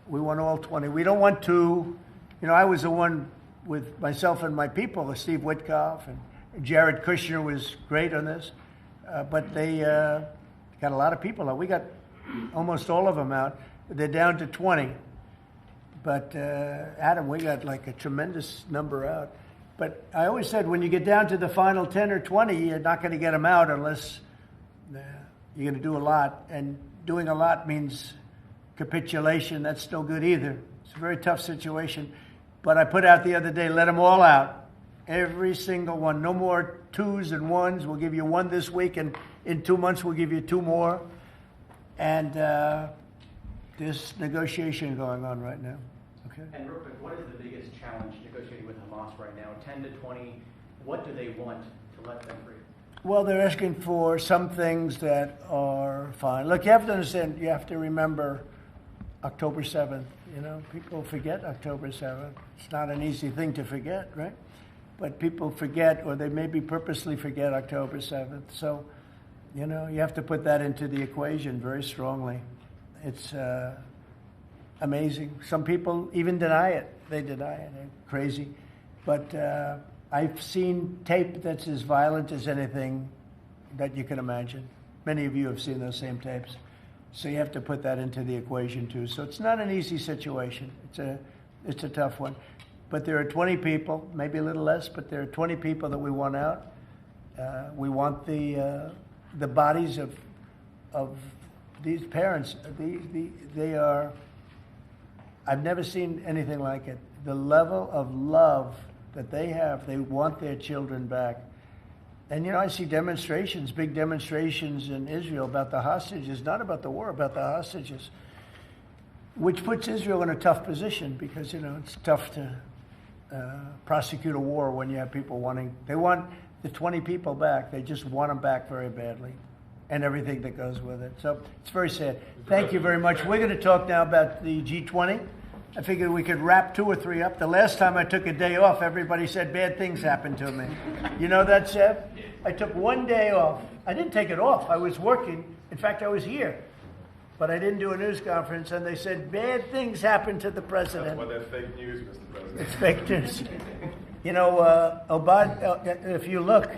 A: we want all 20. We don't want two. I was the one with myself and my people, Steve Witkoff, and Jared Kushner was great on this. But they got a lot of people out. We got almost all of them out. They're down to 20. But Adam, we got like a tremendous number out. But I always said when you get down to the final 10 or 20, you're not going to get them out unless you're going to do a lot. And doing a lot means capitulation. That's no good either. It's a very tough situation. But I put out the other day, let them all out. Every single one. No more twos and ones. We'll give you one this week, and in 2 months we'll give you two more. And there's negotiation going on right now. Okay.
H: And real quick, what is the biggest challenge negotiating with Hamas right now? 10 to 20, what do they want to let them free?
A: Well, they're asking for some things that are fine. Look, you have to understand, you have to remember October 7th. People forget October 7th. It's not an easy thing to forget, right? But people forget, or they maybe purposely forget October 7th. So, you have to put that into the equation very strongly. It's amazing. Some people even deny it. They deny it. They're crazy. But I've seen tape that's as violent as anything that you can imagine. Many of you have seen those same tapes. So you have to put that into the equation too. So it's not an easy situation. It's a tough one. But there are 20 people, maybe a little less, but there are 20 people that we want out. We want the bodies of these parents. They are. I've never seen anything like it. The level of love that they have. They want their children back. And I see demonstrations, big demonstrations in Israel about the hostages, not about the war, about the hostages, which puts Israel in a tough position because it's tough to prosecute a war when you have people they want the 20 people back. They just want them back very badly, and everything that goes with it. So it's very sad. Thank you very much. We're going to talk now about the G20. I figured we could wrap 2 or 3 up. The last time I took a day off, everybody said bad things happened to me. You know that, Seb? I took 1 day off. I didn't take it off. I was working. In fact, I was here. But I didn't do a news conference, and they said bad things happened to the president.
K: That's why they're fake news, Mr. President.
A: It's fake news. If you look,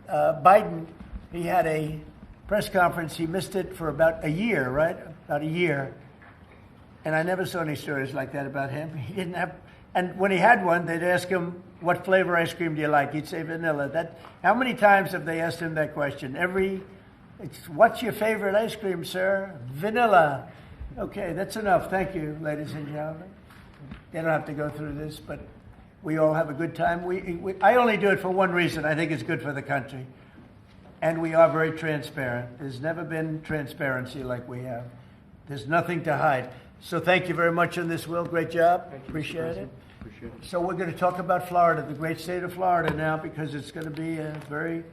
A: Biden, he had a press conference. He missed it for about a year, right? About a year. And I never saw any stories like that about him. He didn't have, and when he had one, they'd ask him, "What flavor ice cream do you like?" He'd say vanilla. How many times have they asked him that question? What's your favorite ice cream, sir? Vanilla. Okay, that's enough. Thank you, ladies and gentlemen. They don't have to go through this, but we all have a good time. I only do it for one reason. I think it's good for the country. And we are very transparent. There's never been transparency like we have. There's nothing to hide. So thank you very much on this, Will. Great job. Appreciate it. So we're going to talk about Florida, the great state of Florida now, because it's going to be a very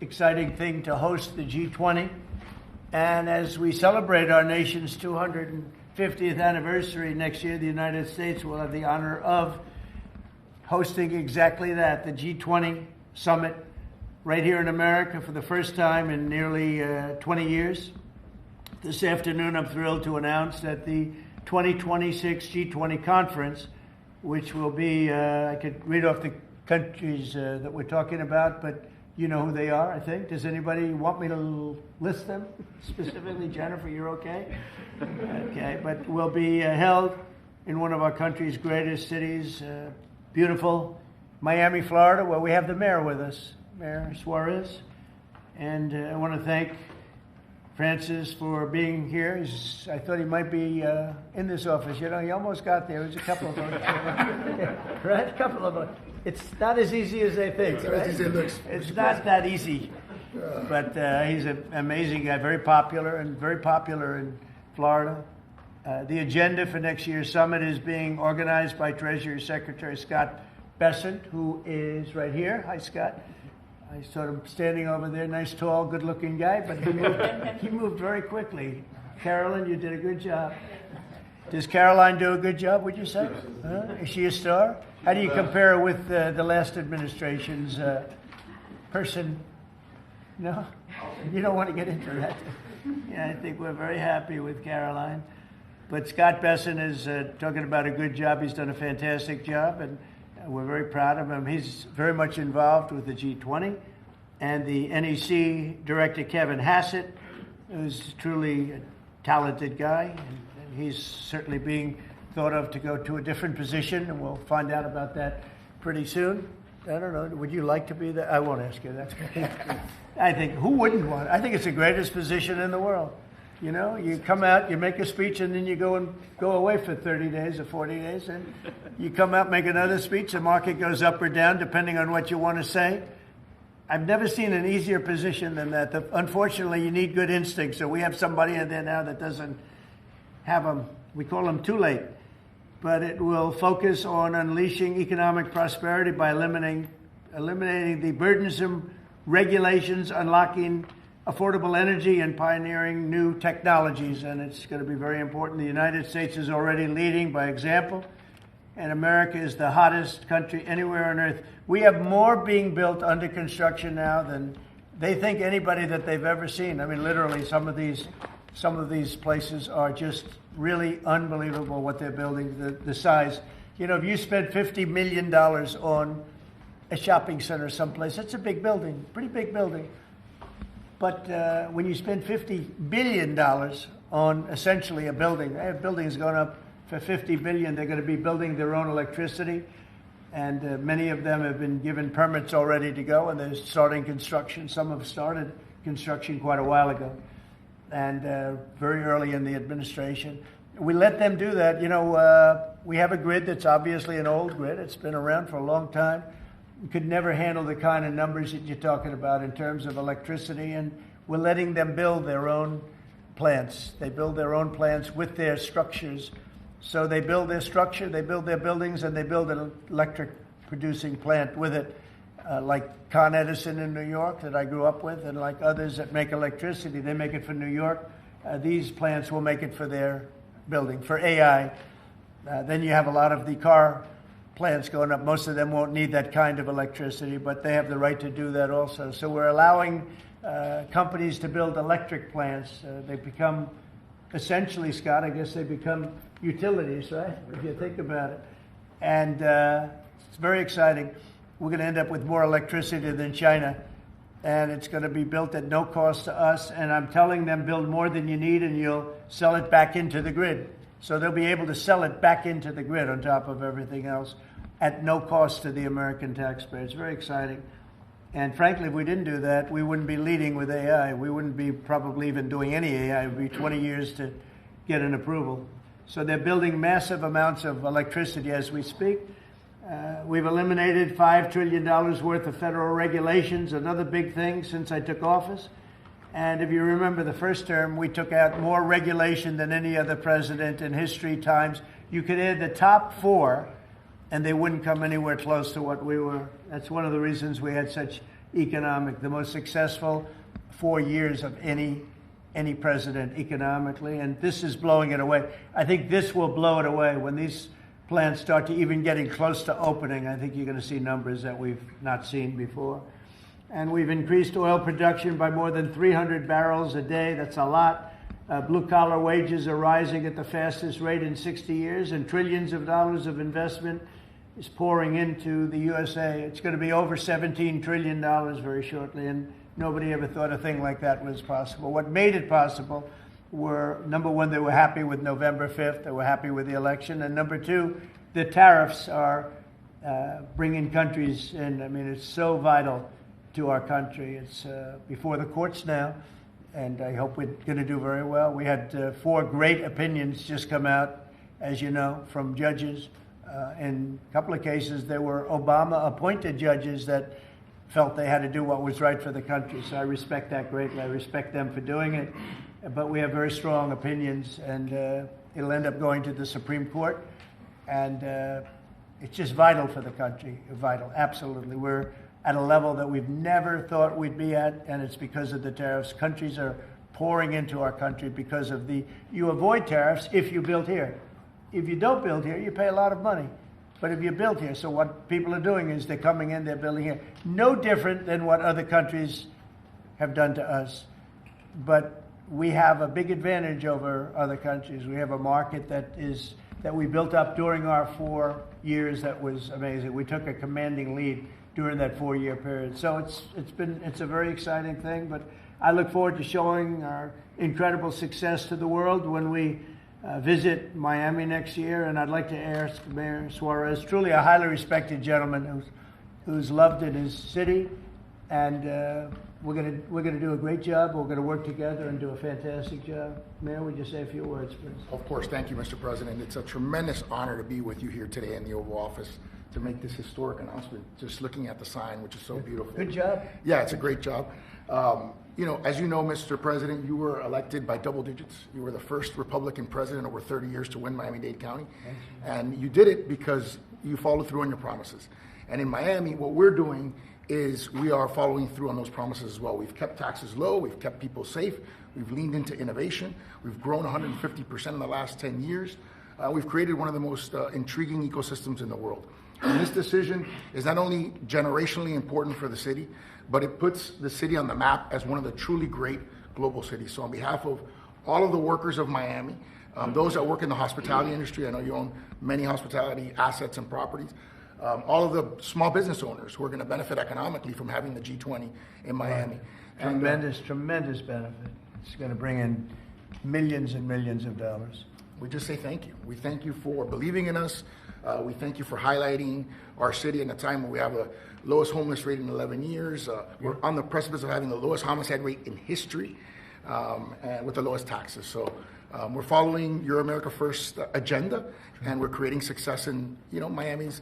A: exciting thing to host the G20. And as we celebrate our nation's 250th anniversary next year, the United States will have the honor of hosting exactly that, the G20 summit right here in America for the first time in nearly 20 years. This afternoon, I'm thrilled to announce that the 2026 G20 conference, which will be, I could read off the countries that we're talking about, but you know who they are, I think. Does anybody want me to list them specifically? Jennifer, you're okay? Okay, but will be held in one of our country's greatest cities, beautiful Miami, Florida, where we have the mayor with us, Mayor Suarez. And I want to thank Francis for being here. I thought he might be in this office. He almost got there. There's a couple of votes. Right? A couple of votes. It's not as easy as they think, right? It's not that easy. But he's an amazing guy, very popular in Florida. The agenda for next year's summit is being organized by Treasury Secretary Scott Bessent, who is right here. Hi, Scott. I saw him standing over there, nice, tall, good-looking guy, but he moved very quickly. Carolyn, you did a good job. Does Caroline do a good job, would you say? Is she a star? How do you compare with the last administration's person? No? You don't want to get into that. Yeah, I think we're very happy with Caroline. But Scott Bessent is talking about a good job. He's done a fantastic job, and we're very proud of him. He's very much involved with the G20. And the NEC director, Kevin Hassett, who's truly a talented guy. And he's certainly being thought of to go to a different position, and we'll find out about that pretty soon. I don't know. Would you like to be there? I won't ask you that. I think, who wouldn't want it? I think it's the greatest position in the world. You come out, you make a speech, and then you go away for 30 days or 40 days, and you come out, make another speech. The market goes up or down depending on what you want to say. I've never seen an easier position than that. Unfortunately, you need good instincts, so we have somebody in there now that doesn't have them. We call them too late. But it will focus on unleashing economic prosperity by eliminating the burdensome regulations, unlocking affordable energy, and pioneering new technologies. And it's going to be very important. The United States is already leading by example, and America is the hottest country anywhere on earth. We have more being built under construction now than they think anybody that they've ever seen. I mean, literally, some of these places are just really unbelievable what they're building, the size. If you spend $50 million on a shopping center someplace, that's a big building, pretty big building. But when you spend $50 billion on essentially a building, they have buildings going up for $50 billion. They're going to be building their own electricity. and many of them have been given permits already to go, and they're starting construction. Some have started construction quite a while ago, and very early in the administration. We let them do that. You know, we have a grid that's obviously an old grid. It's been around for a long time. We could never handle the kind of numbers that you're talking about in terms of electricity, and we're letting them build their own plants. They build their own plants with their structures. So they build their structure, they build their buildings, and they build an electric producing plant with it, like Con Edison in New York that I grew up with, and like others that make electricity. They make it for New York. These plants will make it for their building, for AI. Then you have a lot of the car plants going up. Most of them won't need that kind of electricity, but they have the right to do that also. So we're allowing companies to build electric plants. They become, essentially, Scott, I guess they become utilities, right? If you think about it. And it's very exciting. We're going to end up with more electricity than China, and it's going to be built at no cost to us. And I'm telling them, build more than you need, and you'll sell it back into the grid. So they'll be able to sell it back into the grid on top of everything else at no cost to the American taxpayer. It's very exciting. And frankly, if we didn't do that, we wouldn't be leading with AI. We wouldn't be probably even doing any AI. It would be 20 years to get an approval. So they're building massive amounts of electricity as we speak. We've eliminated $5 trillion worth of federal regulations, another big thing since I took office. And if you remember the first term, we took out more regulation than any other president in history times. You could add the top 4, and they wouldn't come anywhere close to what we were. That's one of the reasons we had such the most successful 4 years of any president economically, and this is blowing it away. I think this will blow it away. When these plants start to even getting close to opening, I think you're going to see numbers that we've not seen before. And we've increased oil production by more than 300 barrels a day. That's a lot. Blue-collar wages are rising at the fastest rate in 60 years, and trillions of dollars of investment is pouring into the USA. It's going to be over $17 trillion very shortly, and nobody ever thought a thing like that was possible. What made it possible were, number one, they were happy with November 5th. They were happy with the election. And number two, the tariffs are bringing countries in. I mean, it's so vital to our country. It's before the courts now, and I hope we're going to do very well. We had 4 great opinions just come out, as you know, from judges. In a couple of cases, there were Obama-appointed judges that felt they had to do what was right for the country. So I respect that greatly. I respect them for doing it. But we have very strong opinions, and it'll end up going to the Supreme Court. And it's just vital for the country. Vital, absolutely. We're at a level that we've never thought we'd be at, and it's because of the tariffs. Countries are pouring into our country because of you avoid tariffs if you build here. If you don't build here, you pay a lot of money. But if you build here, so what people are doing is they're coming in, they're building here. No different than what other countries have done to us. But we have a big advantage over other countries. We have a market that we built up during our 4 years that was amazing. We took a commanding lead during that 4-year period. So it's a very exciting thing, but I look forward to showing our incredible success to the world when we visit Miami next year, and I'd like to ask Mayor Suarez, truly a highly respected gentleman who's loved in his city, and we're gonna do a great job. We're gonna work together and do a fantastic job. Mayor, would you say a few words, please?
S: Of course, thank you, Mr. President. It's a tremendous honor to be with you here today in the Oval Office to make this historic announcement. Just looking at the sign, which is so beautiful.
A: Good job.
S: Yeah, it's a great job. As you know, Mr. President, you were elected by double digits. You were the first Republican president over 30 years to win Miami-Dade County. And you did it because you followed through on your promises. And in Miami, what we're doing is we are following through on those promises as well. We've kept taxes low. We've kept people safe. We've leaned into innovation. We've grown 150% in the last 10 years. We've created one of the most intriguing ecosystems in the world. And this decision is not only generationally important for the city, but it puts the city on the map as one of the truly great global cities. So on behalf of all of the workers of Miami, those that work in the hospitality industry, I know you own many hospitality assets and properties, all of the small business owners who are going to benefit economically from having the G20 in Miami.
A: Tremendous benefit. It's going to bring in millions and millions of dollars.
S: we just say thank you. We thank you for believing in us. We thank you for highlighting our city in a time when we have the lowest homeless rate in 11 years. We're on the precipice of having the lowest homicide rate in history, and with the lowest taxes. So we're following your America First agenda, and we're creating success in, Miami's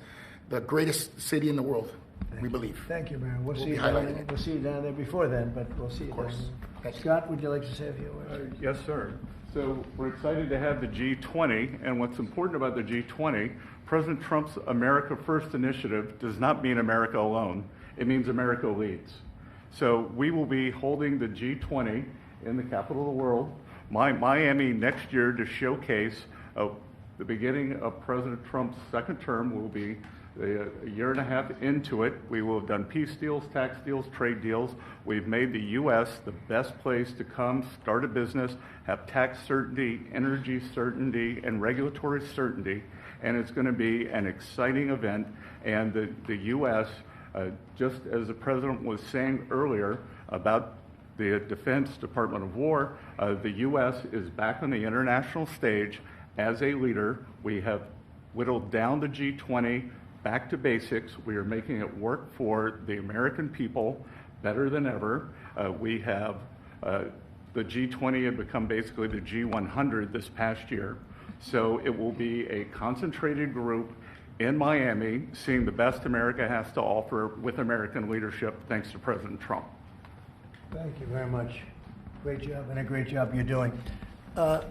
S: the greatest city in the world, we believe.
A: Thank you, Mayor. We'll see
S: be
A: you down
S: highlighting
A: there.
S: it.
A: We'll see you down there before then, but we'll see you
S: Of course.
A: down there.
S: Thank you.
A: Scott, would you like to say a few words?
T: Yes, sir. So we're excited to have the G20, and what's important about the G20, President Trump's America First initiative does not mean America alone. It means America leads. So we will be holding the G20 in the capital of the world, Miami, next year, to showcase the beginning of President Trump's second term. Will be a year and a half into it. We will have done peace deals, tax deals, trade deals. We've made the U.S. the best place to come, start a business, have tax certainty, energy certainty, and regulatory certainty. And it's going to be an exciting event. And the U.S., just as the President was saying earlier about the Defense Department of War, the U.S. is back on the international stage as a leader. We have whittled down the G20 back to basics. We are making it work for the American people better than ever. We have the G20 had become basically the G100 this past year. So it will be a concentrated group in Miami seeing the best America has to offer with American leadership, thanks to President Trump.
A: Thank you very much. Great job, and a great job you're doing.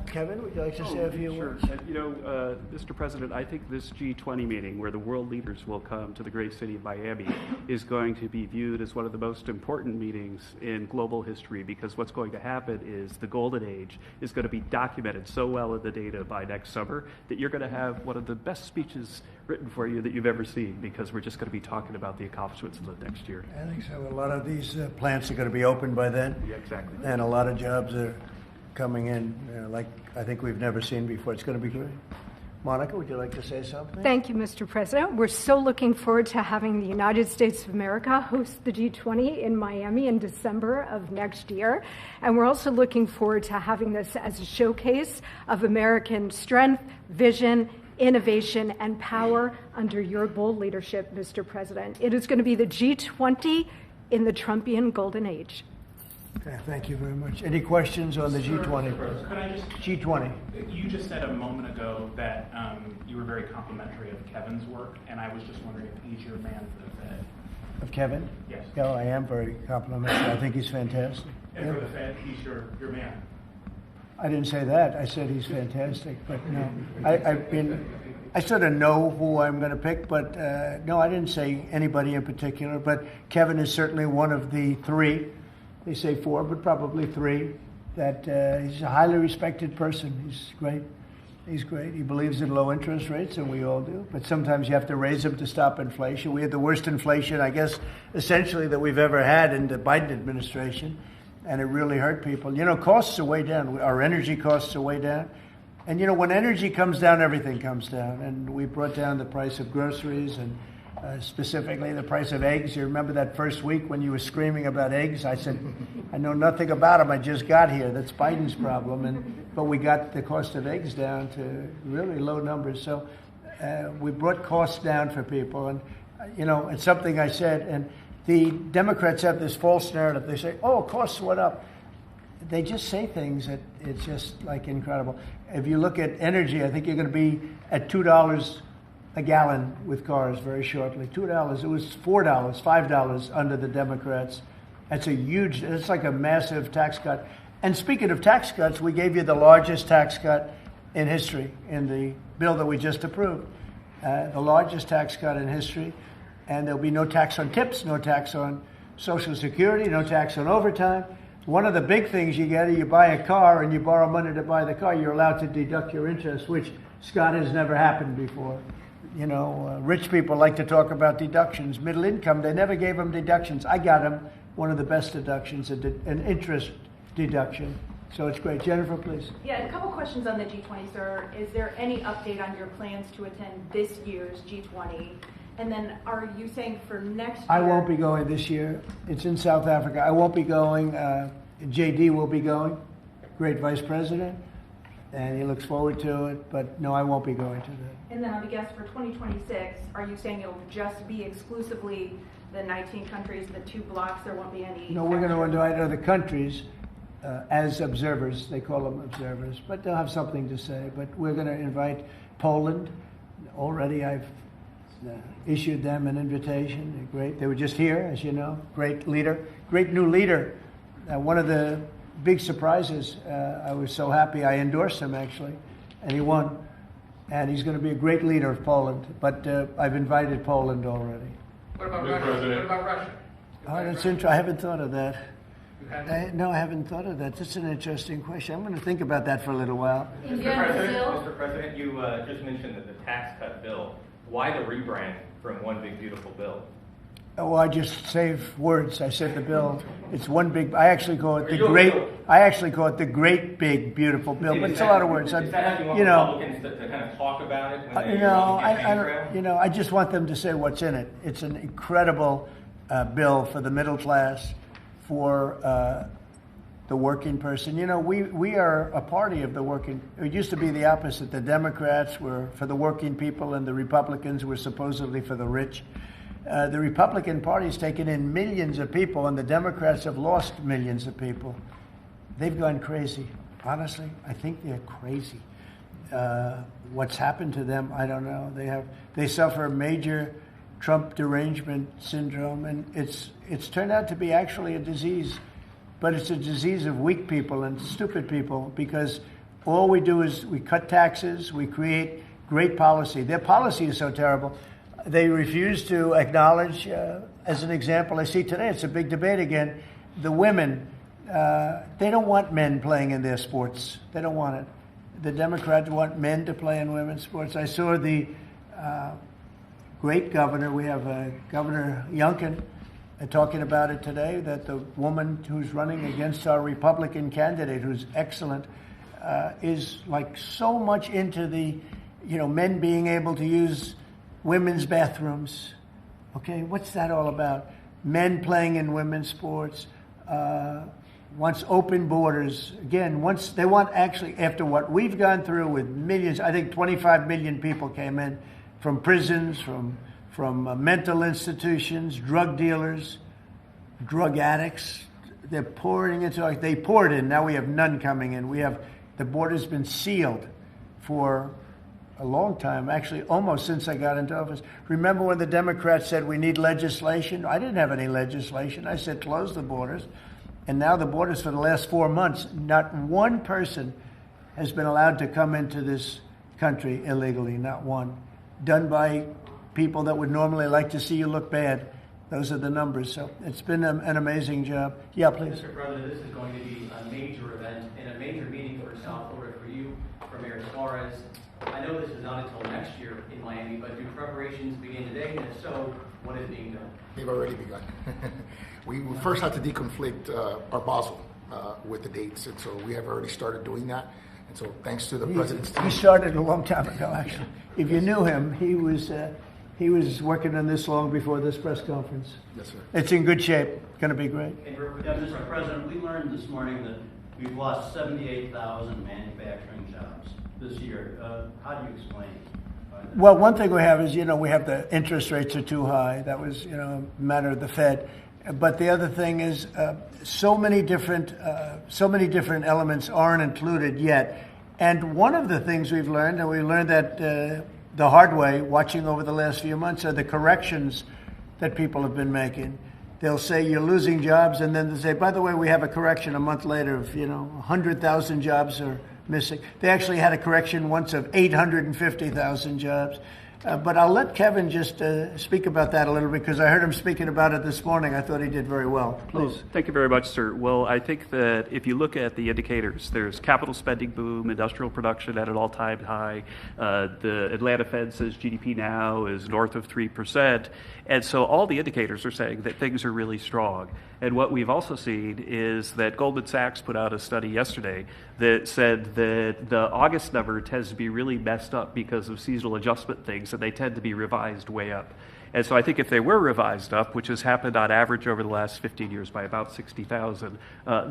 A: Kevin, would you like to say a few
U: sure.
A: words?
U: Mr. President, I think this G20 meeting, where the world leaders will come to the great city of Miami, is going to be viewed as one of the most important meetings in global history, because what's going to happen is the golden age is going to be documented so well in the data by next summer that you're going to have one of the best speeches written for you that you've ever seen, because we're just going to be talking about the accomplishments of the next year.
A: I think so. A lot of these plants are going to be open by then.
U: Yeah, exactly.
A: And a lot of jobs are coming in like I think we've never seen before. It's going to be great. Monica, would you like to say something?
V: Thank you, Mr. President. We're so looking forward to having the United States of America host the G20 in Miami in December of next year. And we're also looking forward to having this as a showcase of American strength, vision, innovation, and power under your bold leadership, Mr. President. It is going to be the G20 in the Trumpian golden age.
A: Okay, thank you very much. Any questions on the G20?
J: Could I just,
A: G20.
J: You just said a moment ago that you were very complimentary of Kevin's work, and I was just wondering if he's your man for the Fed.
A: Of Kevin?
J: Yes.
A: Yeah, I am very complimentary. I think he's fantastic.
J: And for the Fed, he's your man.
A: I didn't say that. I said he's fantastic, but no. I sort of know who I'm going to pick, but no, I didn't say anybody in particular. But Kevin is certainly one of the three. They say four, but probably three. That he's a highly respected person. He's great. He's great. He believes in low interest rates, and we all do. But sometimes you have to raise them to stop inflation. We had the worst inflation, I guess, essentially that we've ever had in the Biden administration, and it really hurt people. Costs are way down. Our energy costs are way down. And, when energy comes down, everything comes down. And we brought down the price of groceries and specifically the price of eggs. You remember that first week when you were screaming about eggs? I said, I know nothing about them. I just got here. That's Biden's problem. But we got the cost of eggs down to really low numbers. So we brought costs down for people. And, it's something I said. And the Democrats have this false narrative. They say, costs went up. They just say things that it's just like incredible. If you look at energy, I think you're going to be at $2 a gallon with cars very shortly. $2. It was $4, $5 under the Democrats. It's like a massive tax cut. And speaking of tax cuts, we gave you the largest tax cut in history in the bill that we just approved. The largest tax cut in history. And there'll be no tax on tips, no tax on Social Security, no tax on overtime. One of the big things you get is you buy a car and you borrow money to buy the car, you're allowed to deduct your interest, which, Scott, has never happened before. Rich people like to talk about deductions. Middle income, they never gave them deductions. I got them one of the best deductions, an interest deduction. So it's great. Jennifer, please.
L: Yeah, a couple questions on the G20, sir. Is there any update on your plans to attend this year's G20? And then are you saying for next year?
A: I won't be going this year. It's in South Africa. I won't be going. JD will be going. Great vice president. and he looks forward to it. But no, I won't be going to that.
L: And then on the guest for 2026, are you saying it'll just be exclusively the 19 countries, the 2 blocks? There won't be any.
A: No, we're going to invite other countries as observers. They call them observers, but they'll have something to say. But we're going to invite Poland. Already, I've issued them an invitation. They're great. They were just here, as you know. Great leader, great new leader. One of the big surprises. I was so happy. I endorsed him actually, and he won. And he's going to be a great leader of Poland. But I've invited Poland already.
G: What about Russia? What about Russia?
A: Oh, that's interesting. I haven't thought of that.
G: You haven't?
A: No, I haven't thought of that. That's an interesting question. I'm going to think about that for a little while.
N: Mr. President, you just mentioned that the tax cut bill. Why the rebrand from One Big Beautiful Bill?
A: Oh, I just save words. I said the bill. It's one big. I actually call it the great. I actually call it the great big beautiful bill. But it's a lot of words.
N: Is that how you want Republicans to kind of talk about it? When they
A: I don't. You know, I just want them to say what's in it. It's an incredible bill for the middle class, for the working person. You know, we are a party of the working. It used to be the opposite. The Democrats were for the working people, and the Republicans were supposedly for the rich. The Republican Party's taken in millions of people, and the Democrats have lost millions of people. They've gone crazy. Honestly, I think they're crazy. What's happened to them, I don't know. They suffer major Trump derangement syndrome, and it's turned out to be actually a disease, but it's a disease of weak people and stupid people, because all we do is we cut taxes, we create great policy. Their policy is so terrible. They refuse to acknowledge, as an example, I see today, it's a big debate again, the women, they don't want men playing in their sports. They don't want it. The Democrats want men to play in women's sports. I saw the great governor, we have Governor Youngkin, talking about it today, that the woman who's running against our Republican candidate, who's excellent, is like so much into the, men being able to use women's bathrooms. Okay, what's that all about? Men playing in women's sports, wants open borders. Again, once they want, actually, after what we've gone through with millions, I think 25 million people came in from prisons, from mental institutions, drug dealers, drug addicts. They're pouring into, they poured in, now we have none coming in. The border's been sealed for a long time, actually almost since I got into office. Remember when the Democrats said we need legislation? I didn't have any legislation. I said close the borders. And now the borders, for the last 4 months, not one person has been allowed to come into this country illegally, not one. Done by people that would normally like to see you look bad. Those are the numbers. So it's been an amazing job. Yeah, please.
H: Mr. President, this is going to be a major event and a major meeting for South Florida, for you, for Mayor Suarez. I know this is not until next year in Miami, but do preparations begin today? And if so, what is being done?
S: They've already begun. We first had to deconflict our Basel with the dates, and so we have already started doing that. And so thanks to the president's team.
A: He started a long time ago, actually. If you knew him, he was working on this long before this press conference.
S: Yes, sir.
A: It's in good shape. Going to be great.
C: Mr. President, we learned this morning that we've lost 78,000 manufacturing jobs this year. How do you explain that?
A: Well, one thing we have is, we have the interest rates are too high. That was, a matter of the Fed. But the other thing is, so many different elements aren't included yet. And one of the things we've learned, and we learned that the hard way, watching over the last few months, are the corrections that people have been making. They'll say you're losing jobs, and then they'll say, by the way, we have a correction a month later of 100,000 jobs are missing. They actually had a correction once of 850,000 jobs. But I'll let Kevin just speak about that a little bit, because I heard him speaking about it this morning. I thought he did very well. Please.
U: Thank you very much, sir. Well, I think that if you look at the indicators, there's capital spending boom, industrial production at an all-time high. The Atlanta Fed says GDP now is north of 3%. And so all the indicators are saying that things are really strong. And what we've also seen is that Goldman Sachs put out a study yesterday that said that the August number tends to be really messed up because of seasonal adjustment things, and they tend to be revised way up. And so I think if they were revised up, which has happened on average over the last 15 years by about 60,000,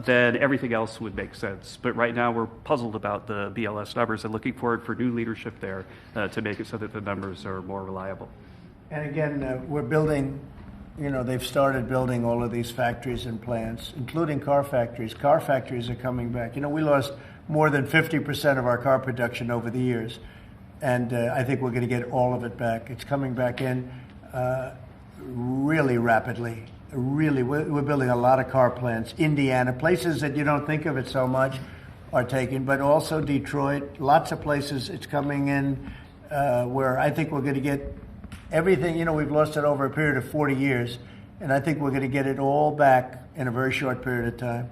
U: then everything else would make sense. But right now we're puzzled about the BLS numbers and looking forward for new leadership there to make it so that the numbers are more reliable.
A: And again, we're building, they've started building all of these factories and plants, including car factories. Car factories are coming back. We lost more than 50% of our car production over the years. And I think we're going to get all of it back. It's coming back in really rapidly. Really, we're building a lot of car plants. Indiana, places that you don't think of it so much are taken, but also Detroit, lots of places it's coming in where I think we're going to get everything. We've lost it over a period of 40 years, and I think we're going to get it all back in a very short period of time.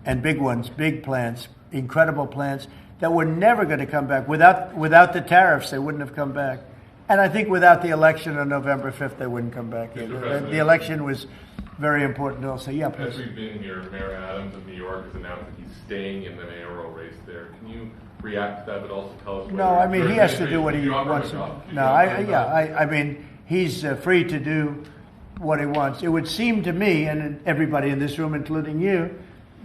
A: And big ones, big plants, incredible plants that were never going to come back. Without the tariffs, they wouldn't have come back. And I think without the election on November 5th, they wouldn't come back either. The election was very important also. Yeah, please.
P: As we've been here, Mayor Adams of New York has announced that he's staying in the mayoral race there. Can you react to that, but also tell us?
A: No, I mean, he has to do what he wants. I mean, he's free to do what he wants. It would seem to me, and everybody in this room, including you,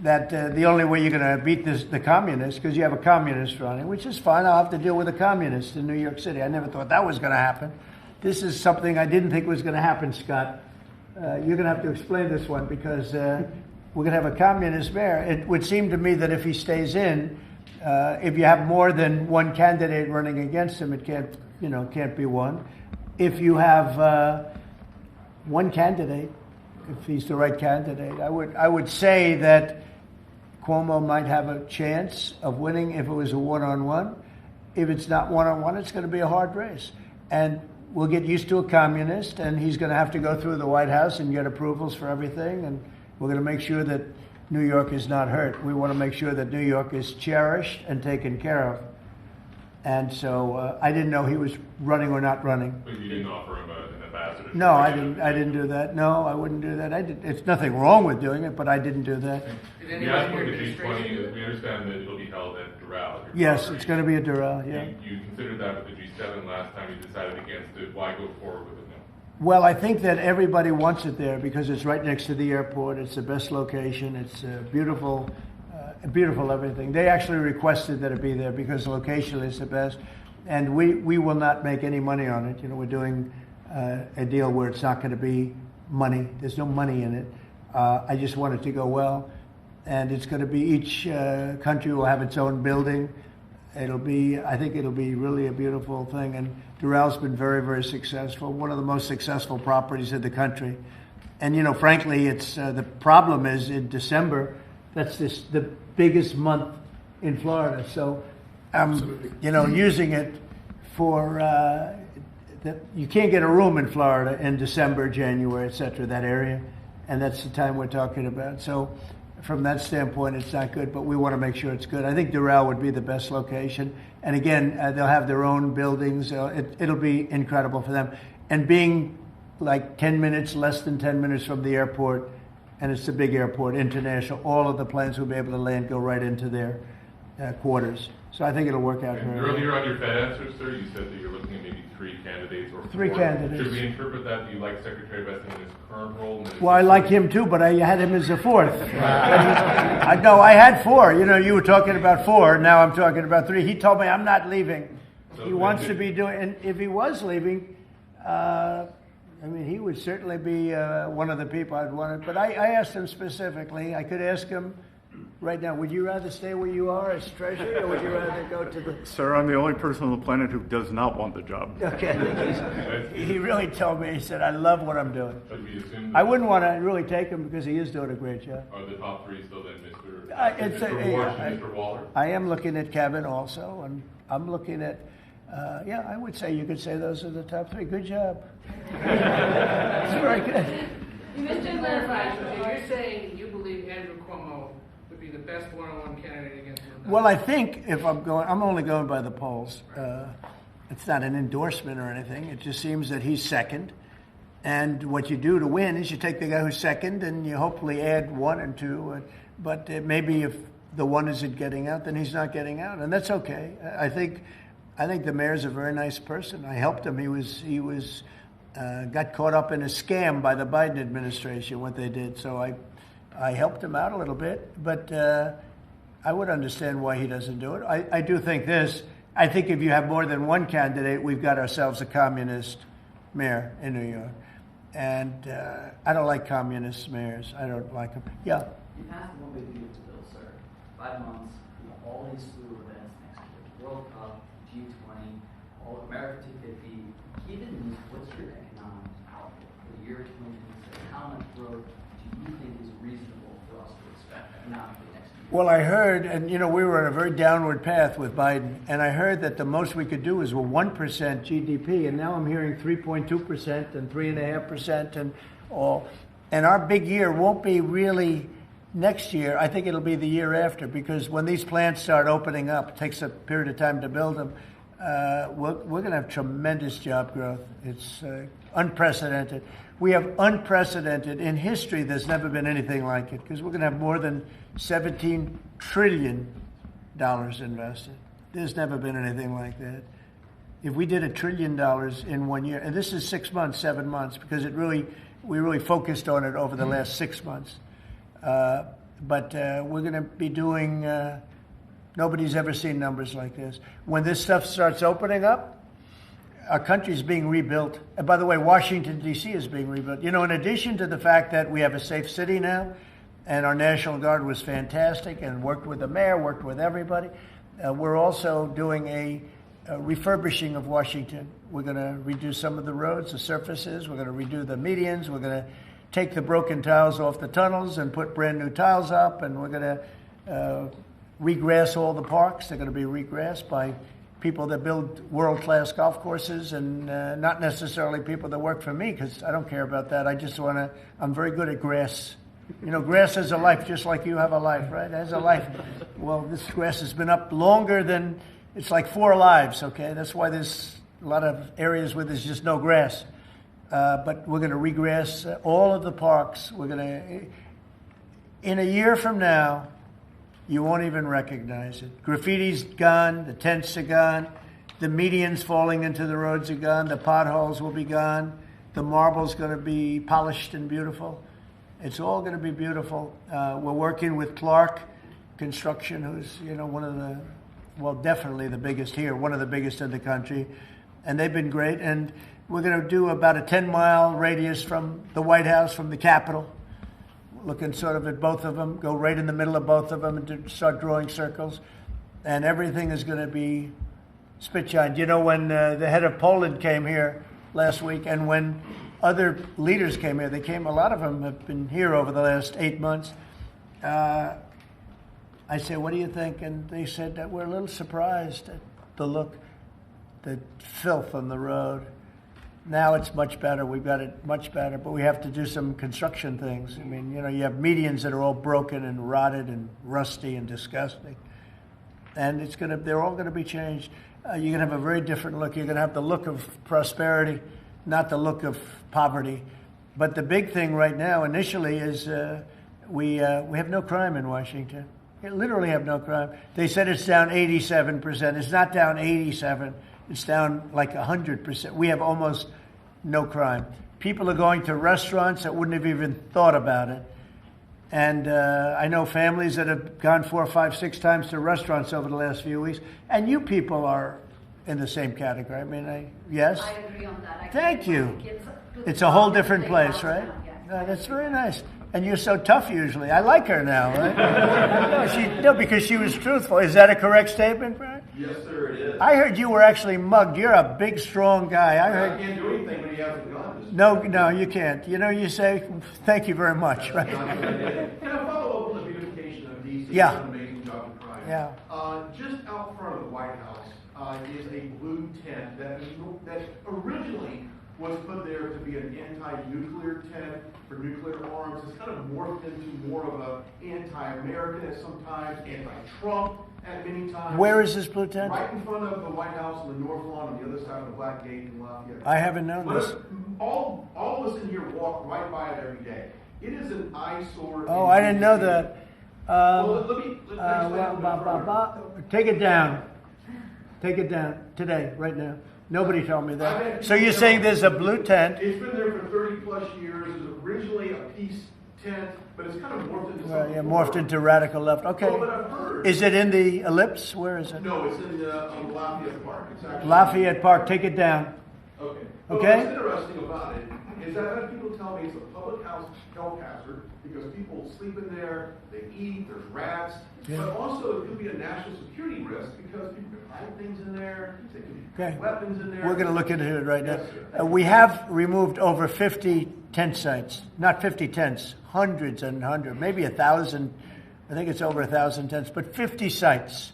A: that the only way you're going to beat the communists, because you have a communist running, which is fine. I'll have to deal with a communist in New York City. I never thought that was going to happen. This is something I didn't think was going to happen, Scott. You're going to have to explain this one, because we're going to have a communist mayor. It would seem to me that if he stays in, if you have more than one candidate running against him, it can't be one. If you have one candidate, if he's the right candidate, I would say that Cuomo might have a chance of winning if it was a one-on-one. If it's not one-on-one, it's going to be a hard race. And we'll get used to a communist, and he's going to have to go through the White House and get approvals for everything. And we're going to make sure that New York is not hurt. We want to make sure that New York is cherished and taken care of. And so I didn't know he was running or not running.
P: But you didn't offer him an ambassador?
A: No, I didn't do that. No, I wouldn't do that. It's nothing wrong with doing it, but I didn't do that.
P: We asked for the G20. We understand that it'll be held at Doral.
A: Yes, it's going to be at Doral, yeah.
P: You considered that with the G7 last time. You decided against it. Why go forward with it now?
A: Well, I think that everybody wants it there because it's right next to the airport. It's the best location. It's beautiful everything. They actually requested that it be there because the location is the best. And we will not make any money on it. We're doing a deal where it's not going to be money. There's no money in it. I just want it to go well. And it's going to be each country will have its own building. I think it'll be really a beautiful thing. And Doral's been very, very successful. One of the most successful properties in the country. And, frankly, it's the problem is in December, that's the biggest month in Florida. So, using it for, you can't get a room in Florida in December, January, et cetera, that area. And that's the time we're talking about. So from that standpoint, it's not good, but we want to make sure it's good. I think Doral would be the best location. And again, they'll have their own buildings. It'll be incredible for them. And being like less than 10 minutes from the airport, and it's a big airport, international, all of the planes will be able to land, go right into their quarters. So I think it'll work out very well.
P: Earlier on your Fed answer, sir, you said that you're looking at maybe 3 candidates or 4.
A: 3 candidates.
P: Should we interpret that you like Secretary Vesta in his current role?
A: Well, I like him too, but I had him as a 4th. I had 4. You were talking about 4. Now I'm talking about 3. He told me I'm not leaving. So he wants to be doing, and if he was leaving, he would certainly be one of the people I'd want. But I asked him specifically. I could ask him right now, would you rather stay where you are as treasury, or would you rather go to the...
T: Sir, I'm the only person on the planet who does not want the job.
A: Okay. He really told me, he said, I love what I'm doing. I wouldn't want to really take him because he is doing a great job.
P: Are the top 3 still then Mr. Walsh and Mr. Waller?
A: I am looking at Kevin also, and I'm looking at, I would say you could say those are the top 3. Good job. That's very good.
G: Just to clarify, you're saying you believe Andrew Cuomo would be the best one-on-one candidate against him?
A: Well, I think if I'm only going by the polls. It's not an endorsement or anything. It just seems that he's second. And what you do to win is you take the guy who's second and you hopefully add 1 and 2. But maybe if the 1 isn't getting out, then he's not getting out. And that's okay. I think the mayor's a very nice person. I helped him. He was got caught up in a scam by the Biden administration, what they did. So I helped him out a little bit, but I would understand why he doesn't do it. I do think this. I think if you have more than one candidate, we've got ourselves a communist mayor in New York. And I don't like communist mayors. I don't like them. Yeah.
E: You passed the One Big Beautiful Bill, sir. 5 months, all these slew of events next year. World Cup, G20, all America 250. Given this, what's your economic outlook for the year 2026? How much growth do you think is reasonable for us to expect economically next year?
A: Well, I heard, and we were on a very downward path with Biden, and I heard that the most we could do is 1% GDP, and now I'm hearing 3.2% and 3.5% and all. And our big year won't be really next year. I think it'll be the year after, because when these plants start opening up, it takes a period of time to build them. We're going to have tremendous job growth. It's unprecedented. We have unprecedented in history. There's never been anything like it, because we're going to have more than $17 trillion invested. There's never been anything like that. If we did $1 trillion in 1 year, and this is 6 months, 7 months, because we really focused on it over the last 6 months. But we're going to be doing. Nobody's ever seen numbers like this. When this stuff starts opening up, our country's being rebuilt. And by the way, Washington, D.C. is being rebuilt. In addition to the fact that we have a safe city now, and our National Guard was fantastic and worked with the mayor, worked with everybody, we're also doing a refurbishing of Washington. We're going to redo some of the roads, the surfaces. We're going to redo the medians. We're going to take the broken tiles off the tunnels and put brand new tiles up, and we're going to regrass all the parks. They're going to be regrassed by people that build world-class golf courses, and not necessarily people that work for me, because I don't care about that. I just want to, I'm very good at grass. Grass has a life, just like you have a life, right? It has a life. Well, this grass has been up longer than, it's like 4 lives, okay? That's why there's a lot of areas where there's just no grass. But we're going to regrass all of the parks. We're going to, in a year from now, you won't even recognize it. Graffiti's gone, the tents are gone, the medians falling into the roads are gone, the potholes will be gone, the marble's going to be polished and beautiful. It's all going to be beautiful. We're working with Clark Construction, who's one of the, well, definitely the biggest here, one of the biggest in the country, and they've been great. And we're going to do about a 10-mile radius from the White House, from the Capitol, looking sort of at both of them, go right in the middle of both of them and start drawing circles. And everything is going to be spit-shined. When the head of Poland came here last week, and when other leaders came here, a lot of them have been here over the last 8 months. I said, what do you think? And they said that we're a little surprised at the look, the filth on the road. Now it's much better. We've got it much better, but we have to do some construction things. I mean, you have medians that are all broken and rotted and rusty and disgusting. And they're all going to be changed. You're going to have a very different look. You're going to have the look of prosperity, not the look of poverty. But the big thing right now, initially, is we have no crime in Washington. We literally have no crime. They said it's down 87%. It's not down 87%. It's down like 100%. We have almost no crime. People are going to restaurants that wouldn't have even thought about it. And I know families that have gone 4, 5, 6 times to restaurants over the last few weeks. And you people are in the same category. I mean, yes?
O: I agree on that.
A: Thank you. It's a whole different place, right? That's very nice. And you're so tough usually. I like her now, right? No, because she was truthful. Is that a correct statement, Brian?
C: Yes, sir, it is.
A: I heard you were actually mugged. You're a big, strong guy. I
C: can't do anything when he has a gun.
A: No, you can't. You say, thank you very much, right?
I: Can I follow up on the beautification of D.C.?
A: Yeah.
I: It's an amazing job of crime.
A: Yeah.
I: Just out front of the White House is a blue tent that originally was put there to be an anti-nuclear tent for nuclear arms. It's kind of morphed into more of an anti-American at some times, anti-Trump at many times.
A: Where is this blue tent?
I: Right in front of the White House on the North Lawn on the other side of the Black Gate in Lafayette.
A: I haven't known this.
I: All of us in here walk right by it every day. It is an eyesore.
A: Oh, I didn't know that.
I: Well, let me explain
A: Take it down. Take it down today, right now. Nobody told me
I: I've
A: that.
I: had
A: So
I: people
A: you're
I: tell
A: saying
I: me-
A: there's a blue tent?
I: It's been there for 30-plus years. It was originally a peace tent, but it's kind of morphed into
A: Well,
I: something
A: yeah,
I: more.
A: morphed into radical left. Okay.
I: Oh, but I've heard.
A: Is it in the ellipse? Where is it?
I: No, it's in on Lafayette Park. It's actually
A: Lafayette Park. Take it down.
I: Okay.
A: Okay.
I: What's interesting about it is that I've had people tell me it's a public health hazard because people sleep in there, they eat, there's rats,
A: Yeah.
I: but also it could be a national security risk because people can hide things in there, they can
A: Okay.
I: have weapons in there.
A: We're going to look into it right now.
I: Yes, sir.
A: We have removed over 50 tent sites. Not 50 tents, hundreds and hundreds, maybe 1,000. I think it's over 1,000 tents, but 50 sites.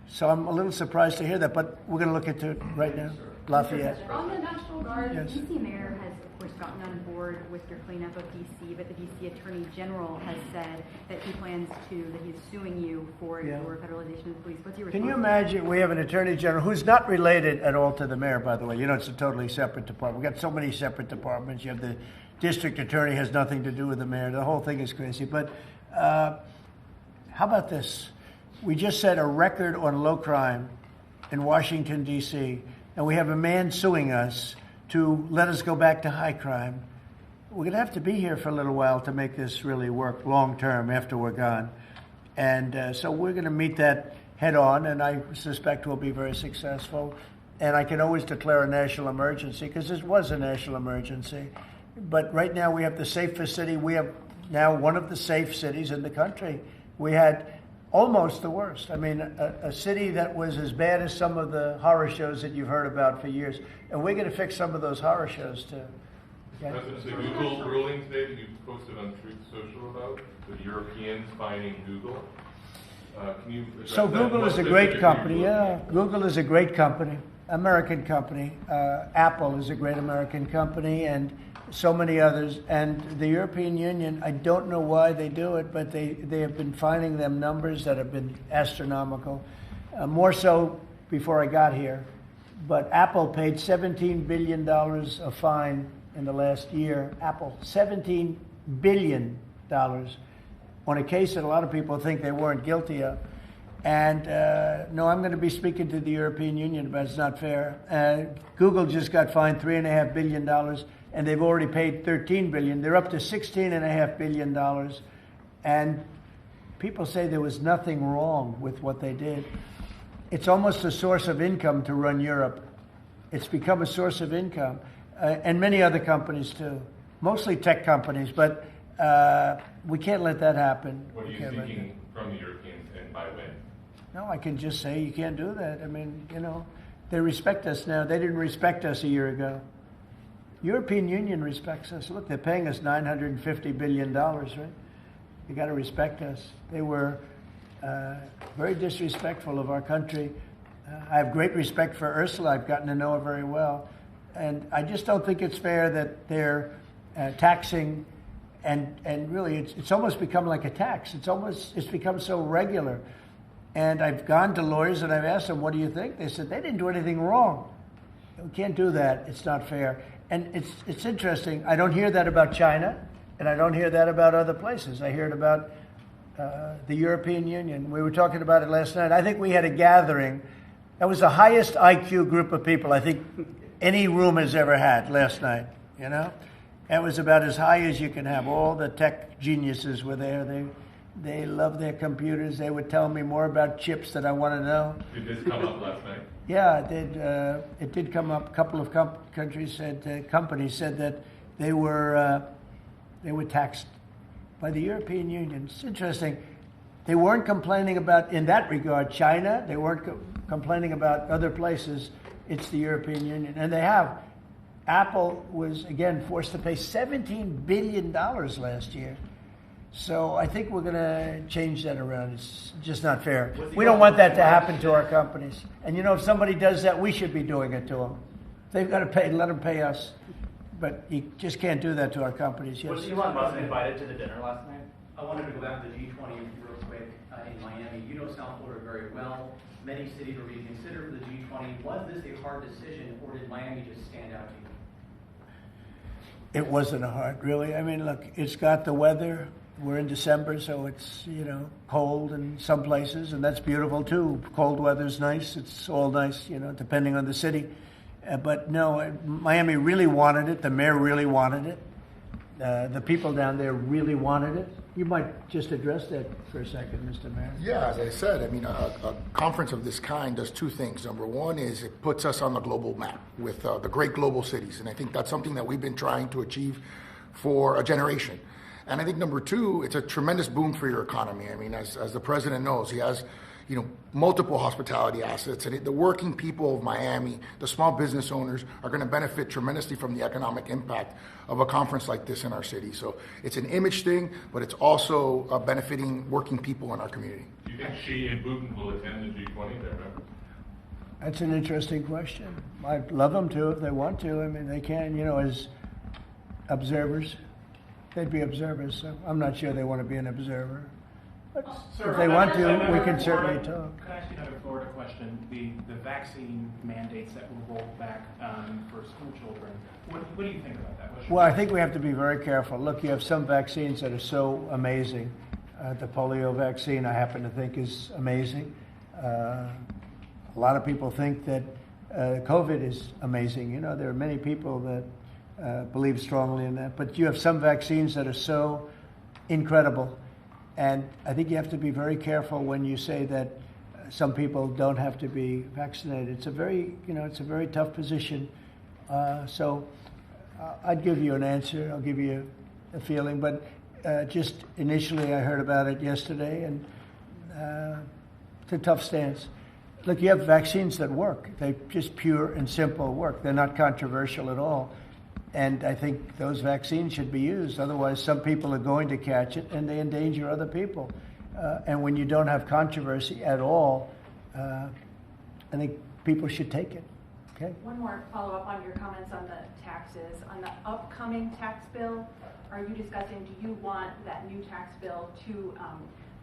A: So I'm a little surprised to hear that, but we're going to look into it right now. Lafayette.
D: On the National Guard,
A: Yes.
D: the DC mayor has, of course, gotten on board with your cleanup of DC, but the DC Attorney General has said that he plans to, that he's suing you for
A: Yeah.
D: your federalization of the police. What's your
A: Can
D: response?
A: you imagine, we have an attorney general who's not related at all to the mayor, by the way. You know, it's a totally separate department. We've got so many separate departments. You have the district attorney has nothing to do with the mayor. The whole thing is crazy. But how about this? We just set a record on low crime in Washington, D.C., and we have a man suing us to let us go back to high crime. We're going to have to be here for a little while to make this really work long term after we're gone. And so we're going to meet that head on, and I suspect we'll be very successful. And I can always declare a national emergency because this was a national emergency. But right now we have the safest city. We have now one of the safe cities in the country. We had almost the worst. I mean, a city that was as bad as some of the horror shows that you've heard about for years. And we're going to fix some of those horror shows too. Okay?
P: President, the Google ruling today that you posted on Truth Social about the Europeans fining Google. Can you address
A: So
P: that?
A: Google
P: What
A: is a great
P: specifically
A: company.
P: you
A: Yeah, Google is a great company, American company. Apple is a great American company, and so many others. And the European Union, I don't know why they do it, but they have been finding them numbers that have been astronomical. More so before I got here. But Apple paid $17 billion a fine in the last year. Apple, $17 billion on a case that a lot of people think they weren't guilty of. And no, I'm going to be speaking to the European Union about it's not fair. Google just got fined $3.5 billion, and they've already paid $13 billion. They're up to $16.5 billion. And people say there was nothing wrong with what they did. It's almost a source of income to run Europe. It's become a source of income. And many other companies too. Mostly tech companies, but we can't let that happen.
P: What are you seeking from the Europeans and by when?
A: No, I can just say you can't do that. I mean, you know, they respect us now. They didn't respect us a year ago. European Union respects us. Look, they're paying us $950 billion, right? You got to respect us. They were very disrespectful of our country. I have great respect for Ursula. I've gotten to know her very well. And I just don't think it's fair that they're taxing, and really it's almost become like a tax. It's become so regular. And I've gone to lawyers and I've asked them, what do you think? They said, they didn't do anything wrong. We can't do that. It's not fair. And it's interesting. I don't hear that about China, and I don't hear that about other places. I hear it about the European Union. We were talking about it last night. I think we had a gathering. That was the highest IQ group of people I think any room has ever had last night, you know? It was about as high as you can have. All the tech geniuses were there. They love their computers. They would tell me more about chips that I want to know.
P: Did this come up last night?
A: Yeah, it did. It did come up. A couple of companies said that they were taxed by the European Union. It's interesting. They weren't complaining about, in that regard, China. They weren't complaining about other places. It's the European Union, and they have. Apple was again forced to pay $17 billion last year. So I think we're going to change that around. It's just not fair. We don't want that to happen to our companies. And you know, if somebody does that, we should be doing it to them. They've got to pay. Let them pay us. But you just can't do that to our companies. Yes.
H: Was Elon Musk invited to the dinner last night? I wanted to go back to the G20 real quick in Miami. You know South Florida very well. Many cities were being considered for the G20. Was this a hard decision, or did Miami just stand out to you?
A: It wasn't a hard, really. I mean, look, it's got the weather. We're in December, so it's, you know, cold in some places, and that's beautiful too. Cold weather's nice. It's all nice, you know, depending on the city. But no, Miami really wanted it. The mayor really wanted it. The people down there really wanted it. You might just address that for a second, Mr. Mayor.
S: Yeah, as I said, I mean, a conference of this kind does two things. Number one is it puts us on the global map with the great global cities. And I think that's something that we've been trying to achieve for a generation. And I think number two, it's a tremendous boom for your economy. I mean, as the president knows, he has, multiple hospitality assets, and the working people of Miami, the small business owners, are going to benefit tremendously from the economic impact of a conference like this in our city. So it's an image thing, but it's also benefiting working people in our community.
P: Do you think Xi and Putin will attend the G20 there?
A: That's an interesting question. I'd love them to if they want to. I mean, they can, as observers. They'd be observers, so I'm not sure they want to be an observer. But if they want to, we can certainly talk.
J: Could I ask you another Florida question? The vaccine mandates that were rolled back for school children. What do you think about that?
A: Well, I think we have to be very careful. Look, you have some vaccines that are so amazing. The polio vaccine, I happen to think, is amazing. A lot of people think that COVID is amazing. There are many people that believe strongly in that. But you have some vaccines that are so incredible. And I think you have to be very careful when you say that some people don't have to be vaccinated. It's a very tough position. So I'd give you an answer. I'll give you a feeling. But just initially, I heard about it yesterday, and it's a tough stance. Look, you have vaccines that work. They just pure and simple work. They're not controversial at all. And I think those vaccines should be used. Otherwise, some people are going to catch it, and they endanger other people. And when you don't have controversy at all, I think people should take it. Okay.
L: One more follow-up on your comments on the taxes. On the upcoming tax bill, are you discussing, do you want that new tax bill to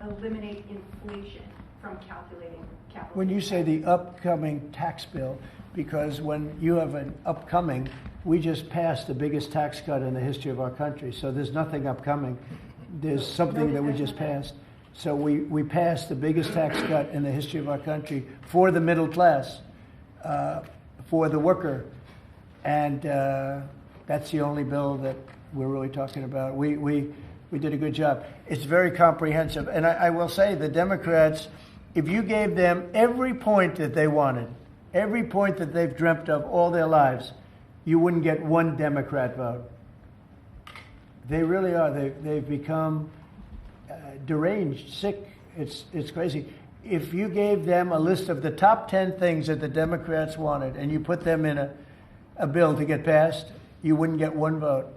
L: eliminate inflation from calculating capital?
A: When you say the upcoming tax bill, because when you have an upcoming, we just passed the biggest tax cut in the history of our country. So there's nothing upcoming. There's something that we just passed. So we passed the biggest tax cut in the history of our country for the middle class, for the worker. And that's the only bill that we're really talking about. We did a good job. It's very comprehensive. And I will say the Democrats, if you gave them every point that they wanted, every point that they've dreamt of all their lives, you wouldn't get one Democrat vote. They really are. They've become deranged, sick. It's crazy. If you gave them a list of the top 10 things that the Democrats wanted and you put them in a bill to get passed, you wouldn't get one vote.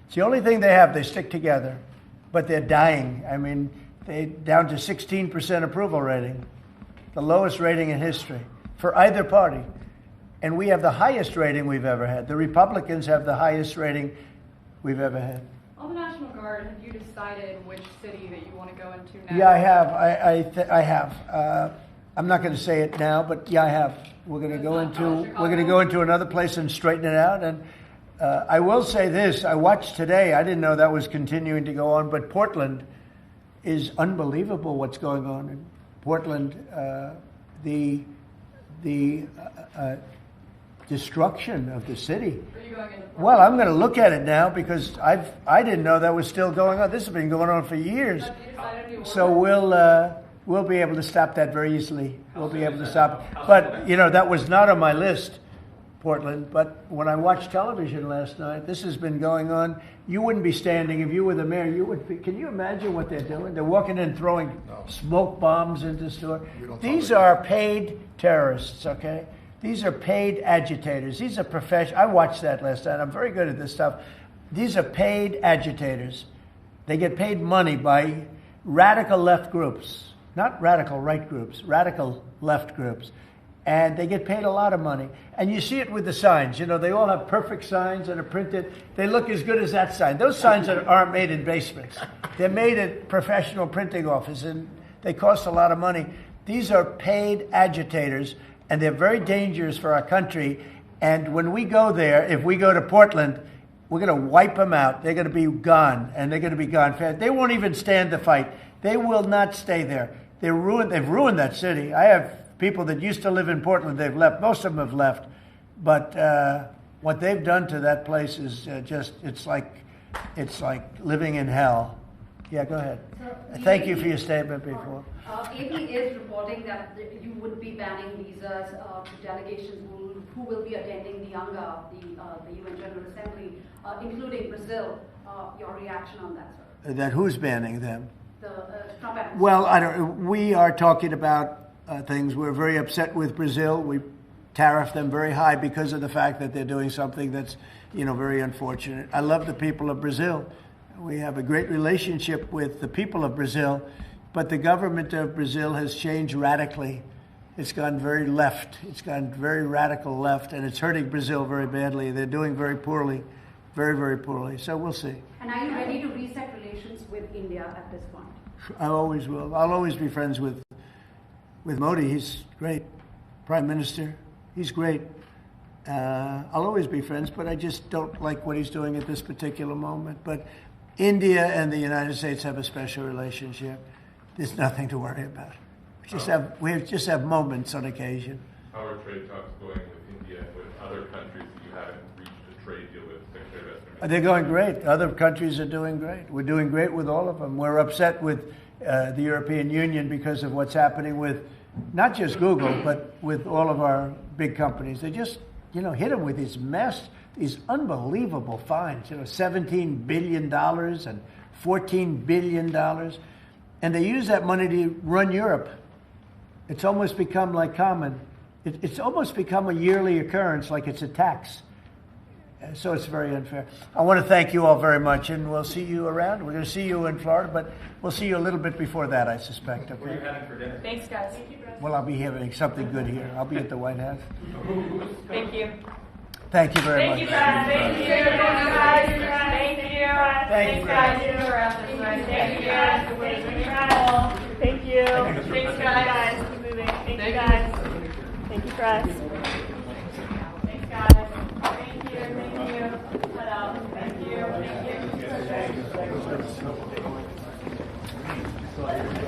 A: It's the only thing they have. They stick together, but they're dying. I mean, they're down to 16% approval rating, the lowest rating in history for either party. And we have the highest rating we've ever had. The Republicans have the highest rating we've ever had.
B: On the National Guard, have you decided which city that you want to go into now?
A: Yeah, I have. I have. I'm not going to say it now, but yeah, I have. We're going to go into another place and straighten it out. And I will say this: I watched today. I didn't know that was continuing to go on, but Portland is unbelievable. What's going on in Portland? The destruction of the city. Well, I'm going to look at it now because I didn't know that was still going on. This has been going on for years. So we'll be able to stop that very easily. We'll be able to stop it. But that was not on my list, Portland. But when I watched television last night, this has been going on. You wouldn't be standing if you were the mayor. You would be. Can you imagine what they're doing? They're walking in throwing smoke bombs into the store. These are paid terrorists. Okay. These are paid agitators. These are professional. I watched that last night. I'm very good at this stuff. These are paid agitators. They get paid money by radical left groups, not radical right groups, radical left groups. And they get paid a lot of money. And you see it with the signs. They all have perfect signs that are printed. They look as good as that sign. Those signs aren't made in basements. They're made at professional printing offices, and they cost a lot of money. These are paid agitators, and they're very dangerous for our country. And when we go there, if we go to Portland, we're going to wipe them out. They're going to be gone, and they're going to be gone fast. They won't even stand the fight. They will not stay there. They've ruined that city. I have people that used to live in Portland. They've left. Most of them have left. But what they've done to that place is it's like living in hell. Yeah, go ahead. Thank you for your statement before.
O: AP is reporting that you would be banning visas to delegations who will be attending the UNGA, the UN General Assembly, including Brazil. Your reaction on that, sir?
A: That who's banning them?
O: The Trump administration.
A: Well, we are talking about things. We're very upset with Brazil. We tariff them very high because of the fact that they're doing something that's, very unfortunate. I love the people of Brazil. We have a great relationship with the people of Brazil, but the government of Brazil has changed radically. It's gone very left. It's gone very radical left, and it's hurting Brazil very badly. They're doing very poorly, very, very poorly. So we'll see.
O: And are you ready to reset relations with India at this point?
A: I always will. I'll always be friends with Modi. He's great. Prime Minister. He's great. I'll always be friends, but I just don't like what he's doing at this particular moment. But India and the United States have a special relationship. There's nothing to worry about. We just have moments on occasion.
P: How are trade talks going with India and with other countries that you haven't reached a trade deal with?
A: They're going great. Other countries are doing great. We're doing great with all of them. We're upset with the European Union because of what's happening with not just Google, but with all of our big companies. They just, hit them with these unbelievable fines. $17 billion and $14 billion. And they use that money to run Europe. It's almost become like common. It's almost become a yearly occurrence, like it's a tax. So it's very unfair. I want to thank you all very much, and we'll see you around. We're going to see you in Florida, but we'll see you a little bit before that, I suspect. Okay?
N: What are you having for dinner?
L: Thanks, guys.
A: Well, I'll be having something good here. I'll be at the White House.
L: Thank you.
A: Thank you very much.
L: Thank you, guys. Thank you. Thank you. Thank you, guys. Thank you, guys. Thank you. Thanks, guys. Keep moving. Thank you, guys. Thank you, press. Thanks, guys. Thank you. Thank you. Cut out. Thank you. Thank you.